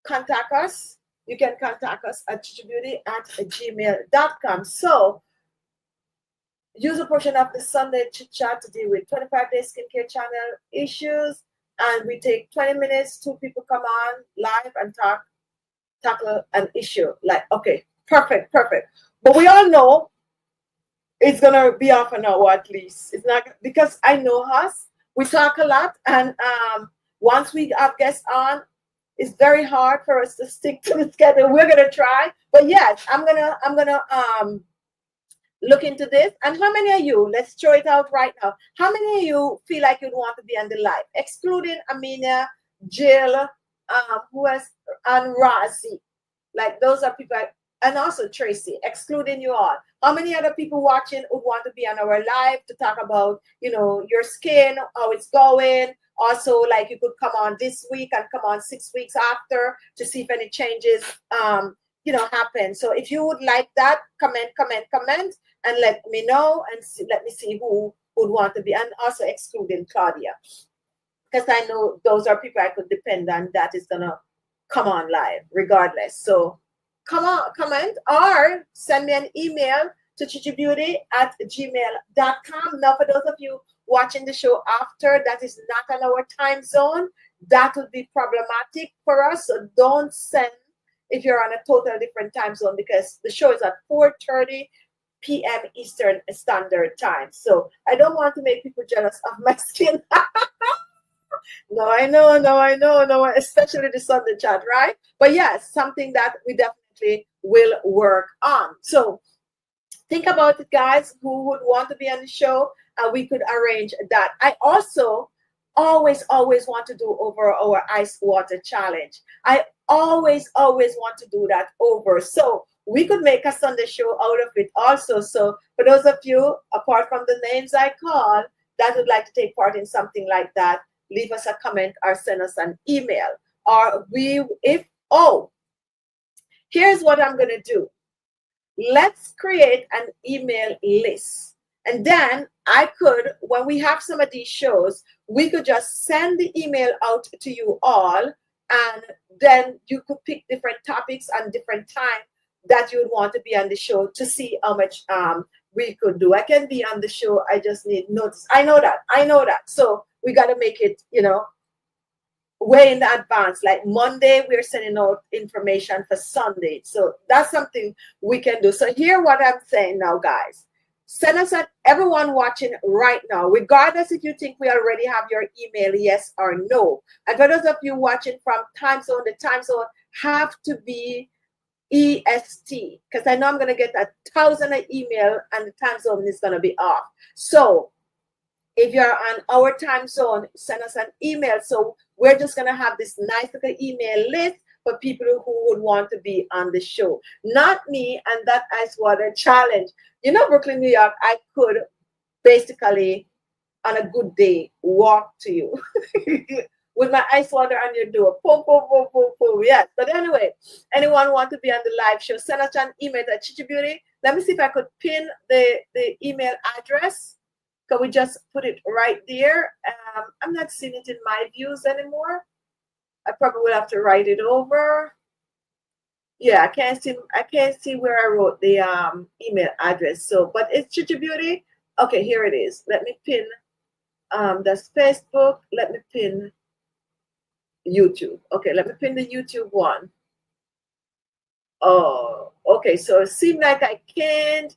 contact us, you can contact us at chichibeauty@gmail.com. So use a portion of the Sunday Chit Chat to deal with 25-day skincare channel issues, and we take 20 minutes. 2 people come on live and tackle an issue. Like, okay, perfect. But we all know it's gonna be half an hour at least. It's not, because I know us. We talk a lot, and once we have guests on, it's very hard for us to stick to the schedule. We're gonna try, but yes, I'm gonna look into this. And how many of you, let's throw it out right now, how many of you feel like you'd want to be on the live, excluding Amina, Jill, who else, and Razi? Like, those are people, and also Tracy, excluding you all. How many other people watching would want to be on our live to talk about, your skin, how it's going? Also, like, you could come on this week and come on 6 weeks after to see if any changes happen. So if you would like that, comment, and let me know, and let me see who would want to be, and also excluding Claudia, because I know those are people I could depend on that is gonna come on live regardless. So come on, comment, or send me an email to chichibeauty@gmail.com. Now, for those of you watching the show after, that is not on our time zone, that would be problematic for us. So don't send if you're on a totally different time zone, because the show is at 4:30 p.m. Eastern Standard Time. So I don't want to make people jealous of my skin. No, I know, especially the Sunday Chat, right? But yes, something that we definitely will work on. So think about it, guys, who would want to be on the show, and we could arrange that. I also always want to do over our ice water challenge. I always want to do that over. So we could make a Sunday show out of it also. So for those of you, apart from the names I call, that would like to take part in something like that, leave us a comment or send us an email. Or here's what I'm going to do. Let's create an email list. And then I could, when we have some of these shows, we could just send the email out to you all, and then you could pick different topics and different time that you would want to be on the show to see how much we could do. I can be on the show. I just need notice. I know that. So we got to make it, way in advance. Like Monday, we're sending out information for Sunday. So that's something we can do. So hear what I'm saying now, guys. Send us everyone watching right now, regardless if you think we already have your email, yes or no. And for those of you watching from time zone, the time zone have to be EST, because I know I'm going to get 1,000 email and the time zone is going to be off. So if you're on our time zone, send us an email. So we're just going to have this nice little email list for people who would want to be on the show. Not me and that ice water challenge. Brooklyn, New York, I could basically, on a good day, walk to you with my ice water on your door. Boom, boom, boom, boom, boom. Yes. But anyway, anyone want to be on the live show, send us an email at chichibeauty. Let me see if I could pin the email address. Can we just put it right there? I'm not seeing it in my views anymore. I probably will have to write it over. Yeah, I can't see where I wrote the email address. So, but it's Chichi Beauty. Okay, here it is. Let me pin that's Facebook. Let me pin YouTube. Okay, let me pin the YouTube one. Oh, okay. So it seemed like I can't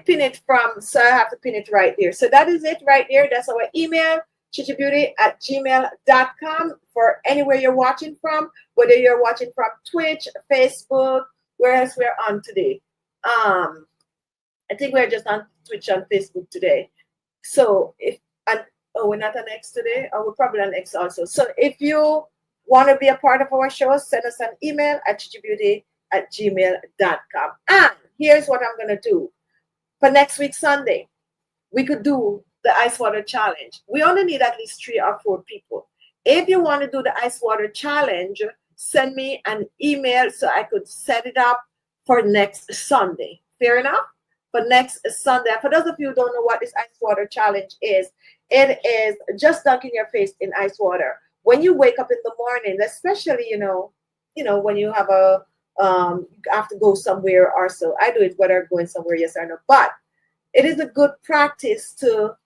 pin it from, so I have to pin it right there. So that is it right there. That's our email, chichibeauty@gmail.com, for anywhere you're watching from, whether you're watching from Twitch, Facebook, where else we're on today. I think we're just on Twitch and Facebook today. So if, and oh, we're not on X today, or we're probably on X also. So if you want to be a part of our show, send us an email at chichibeauty@gmail.com. And here's what I'm going to do. For next week, Sunday, we could do the ice water challenge. We only need at least 3 or 4 people. If you want to do the ice water challenge, send me an email so I could set it up for next Sunday. Fair enough? For next Sunday. For those of you who don't know what this ice water challenge is, it is just dunking your face in ice water. When you wake up in the morning, especially, when you have you have to go somewhere or so. I do it whether I'm going somewhere, yes or no. But it is a good practice to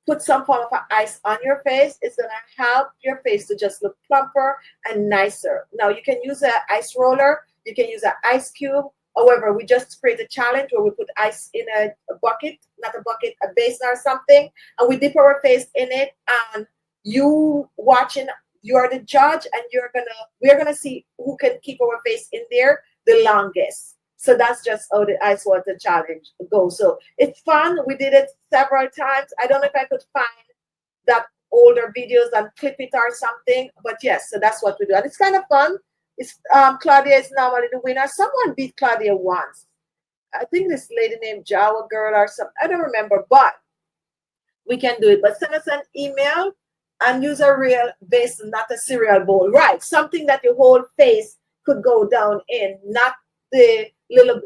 put some form of ice on your face. It's going to help your face to just look plumper and nicer. Now, you can use an ice roller. You can use an ice cube. However, we just create a challenge where we put ice in a bucket, not a bucket, a basin or something, and we dip our face in it. And you watching, you are the judge, and we're gonna see who can keep our face in there the longest. So that's just how the ice water challenge goes. So it's fun. We did it several times. I don't know if I could find that older videos and clip it or something, but yes, so that's what we do. And it's kind of fun. It's Claudia is normally the winner. Someone beat Claudia once. I think this lady named Jawa Girl or something. I don't remember, but we can do it. But send us an email and use a real basin, not a cereal bowl. Right, something that your whole face could go down in, not the little,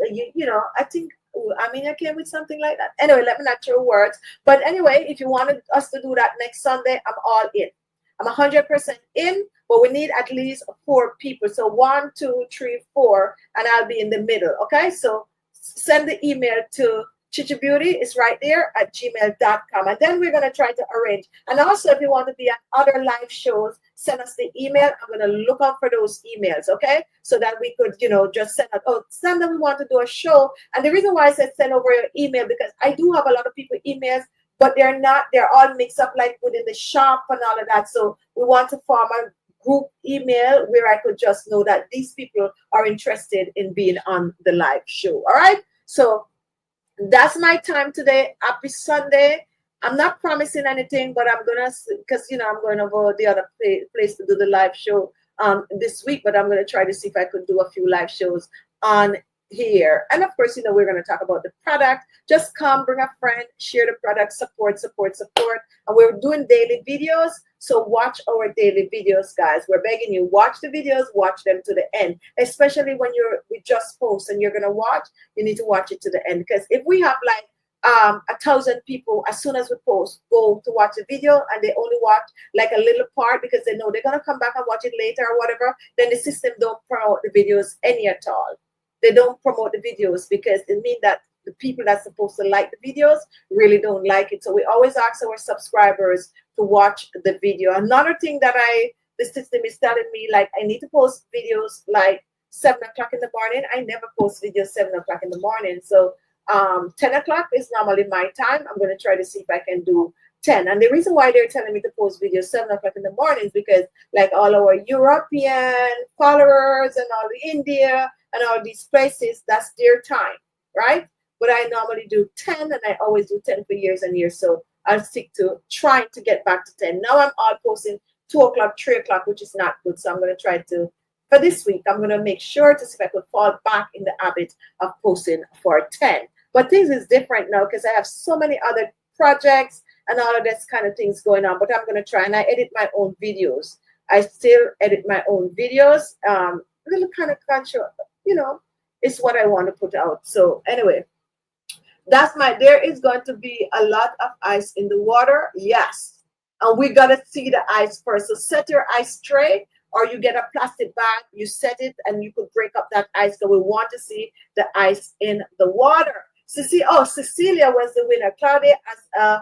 I think, I came with something like that. Anyway, let me not throw words. But anyway, if you wanted us to do that next Sunday, I'm all in. I'm 100% in, but we need at least 4 people. So 1, 2, 3, 4, and I'll be in the middle. Okay, so send the email to chichibeauty, it's right there at gmail.com. And then we're going to try to arrange. And also, if you want to be at other live shows, send us the email. I'm going to look out for those emails, okay? So that we could, just send out, send them, we want to do a show. And the reason why I said send over your email, because I do have a lot of people emails, but they're all mixed up like within the shop and all of that. So we want to form a group email where I could just know that these people are interested in being on the live show. All right. So that's my time today. Happy Sunday. I'm not promising anything, but I'm going to, because, I'm going over the other place to do the live show this week, but I'm going to try to see if I could do a few live shows on here. And of course, we're going to talk about the product. Just come, bring a friend, share the product, support. And we're doing daily videos. So watch our daily videos, guys. We're begging you, watch the videos, watch them to the end. Especially when we just post and you're going to watch, you need to watch it to the end. Because if we have like 1,000 people, as soon as we post, go to watch the video and they only watch like a little part because they know they're going to come back and watch it later or whatever, then the system don't promote the videos any at all. They don't promote the videos because it means that the people that's supposed to like the videos really don't like it. So we always ask our subscribers to watch the video. Another thing that the system is telling me, like, I need to post videos like 7 o'clock in the morning. I never post videos 7 o'clock in the morning. So 10 o'clock is normally my time. I'm going to try to see if I can do 10. And the reason why they're telling me to post videos 7 o'clock in the morning is because like all our European followers and all the India and all these places, that's their time, right? But I normally do 10 and I always do 10 for years and years. So I'll stick to trying to get back to 10. Now I'm all posting 2 o'clock, 3 o'clock, which is not good. So I'm going to try to, for this week, I'm going to make sure to see if I could fall back in the habit of posting for 10. But things is different now because I have so many other projects and all of this kind of things going on. But I'm going to try, and I edit my own videos. I still edit my own videos. A little kind of conscious, it's what I want to put out. So anyway, there is going to be a lot of ice in the water. Yes. And we got to see the ice first. So set your ice tray or you get a plastic bag, you set it, and you could break up that ice. So we want to see the ice in the water. Cecilia was the winner. Claudia as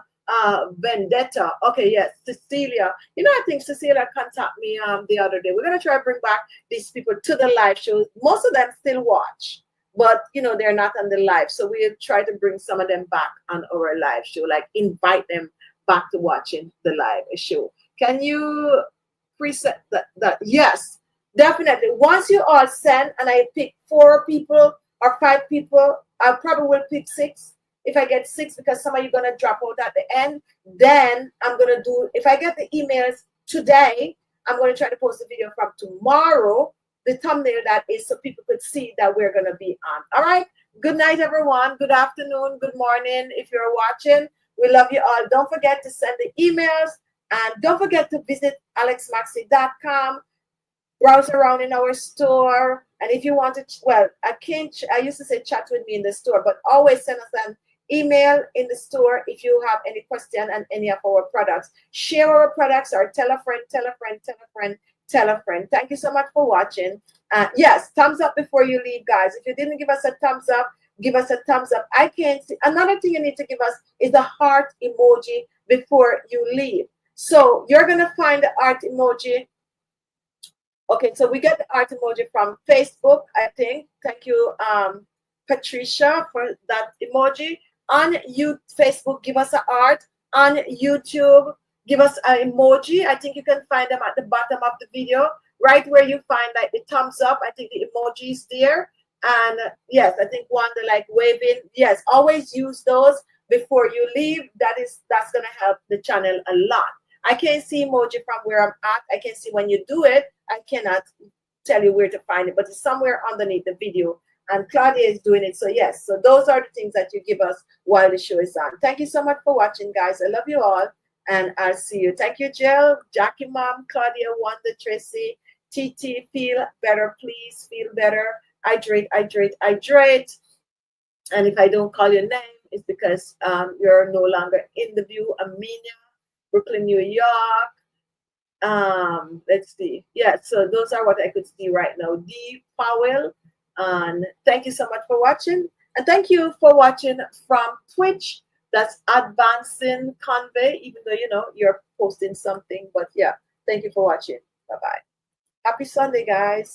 Vendetta. Okay, yes, Cecilia. You know, I think Cecilia contacted me the other day. We're gonna try to bring back these people to the live show. Most of them still watch, but you know they're not on the live. So we try to bring some of them back on our live show, like invite them back to watching the live show. Can you preset that? Yes, definitely. Once you all send and I pick 4 people or 5 people, I probably will pick 6. If I get 6, because some of you gonna drop out at the end, then I'm gonna do, if I get the emails today, I'm gonna try to post a video from tomorrow, the thumbnail that is, so people could see that we're gonna be on. All right. Good night, everyone. Good afternoon. Good morning. If you're watching, we love you all. Don't forget to send the emails, and don't forget to visit alexmaxey.com. Browse around in our store, and if you want to, well, I used to say chat with me in the store, but always send us an email in the store if you have any question on any of our products. Share our products, or tell a friend, tell a friend, tell a friend, tell a friend. Thank you so much for watching. Yes, thumbs up before you leave, guys. If you didn't give us a thumbs up, give us a thumbs up. I can't see. Another thing you need to give us is the heart emoji before you leave. So you're gonna find the heart emoji. Okay, so we get the heart emoji from Facebook, I think. Thank you, Patricia, for that emoji. On Facebook, give us a heart. On YouTube, give us an emoji. I think you can find them at the bottom of the video, right where you find like the thumbs up. I think the emoji is there. And yes, I think one, the like waving. Yes, always use those before you leave. That's gonna help the channel a lot. I can't see emoji from where I'm at. I can see when you do it. I cannot tell you where to find it, but it's somewhere underneath the video. And Claudia is doing it. So yes, so those are the things that you give us while the show is on. Thank you so much for watching, guys. I love you all, and I'll see you. Thank you, Jill, Jackie, Mom, Claudia, Wanda, Tracy, TT. Feel better, please. Feel better. Hydrate, hydrate, hydrate. And if I don't call your name, it's because you're no longer in the view. Amelia, Brooklyn, New York. Let's see. Yeah, so those are what I could see right now. D Powell. And thank you so much for watching. And thank you for watching from Twitch. That's Advancing Convey, even though you know you're posting something. But yeah, thank you for watching. Bye-bye. Happy Sunday, guys.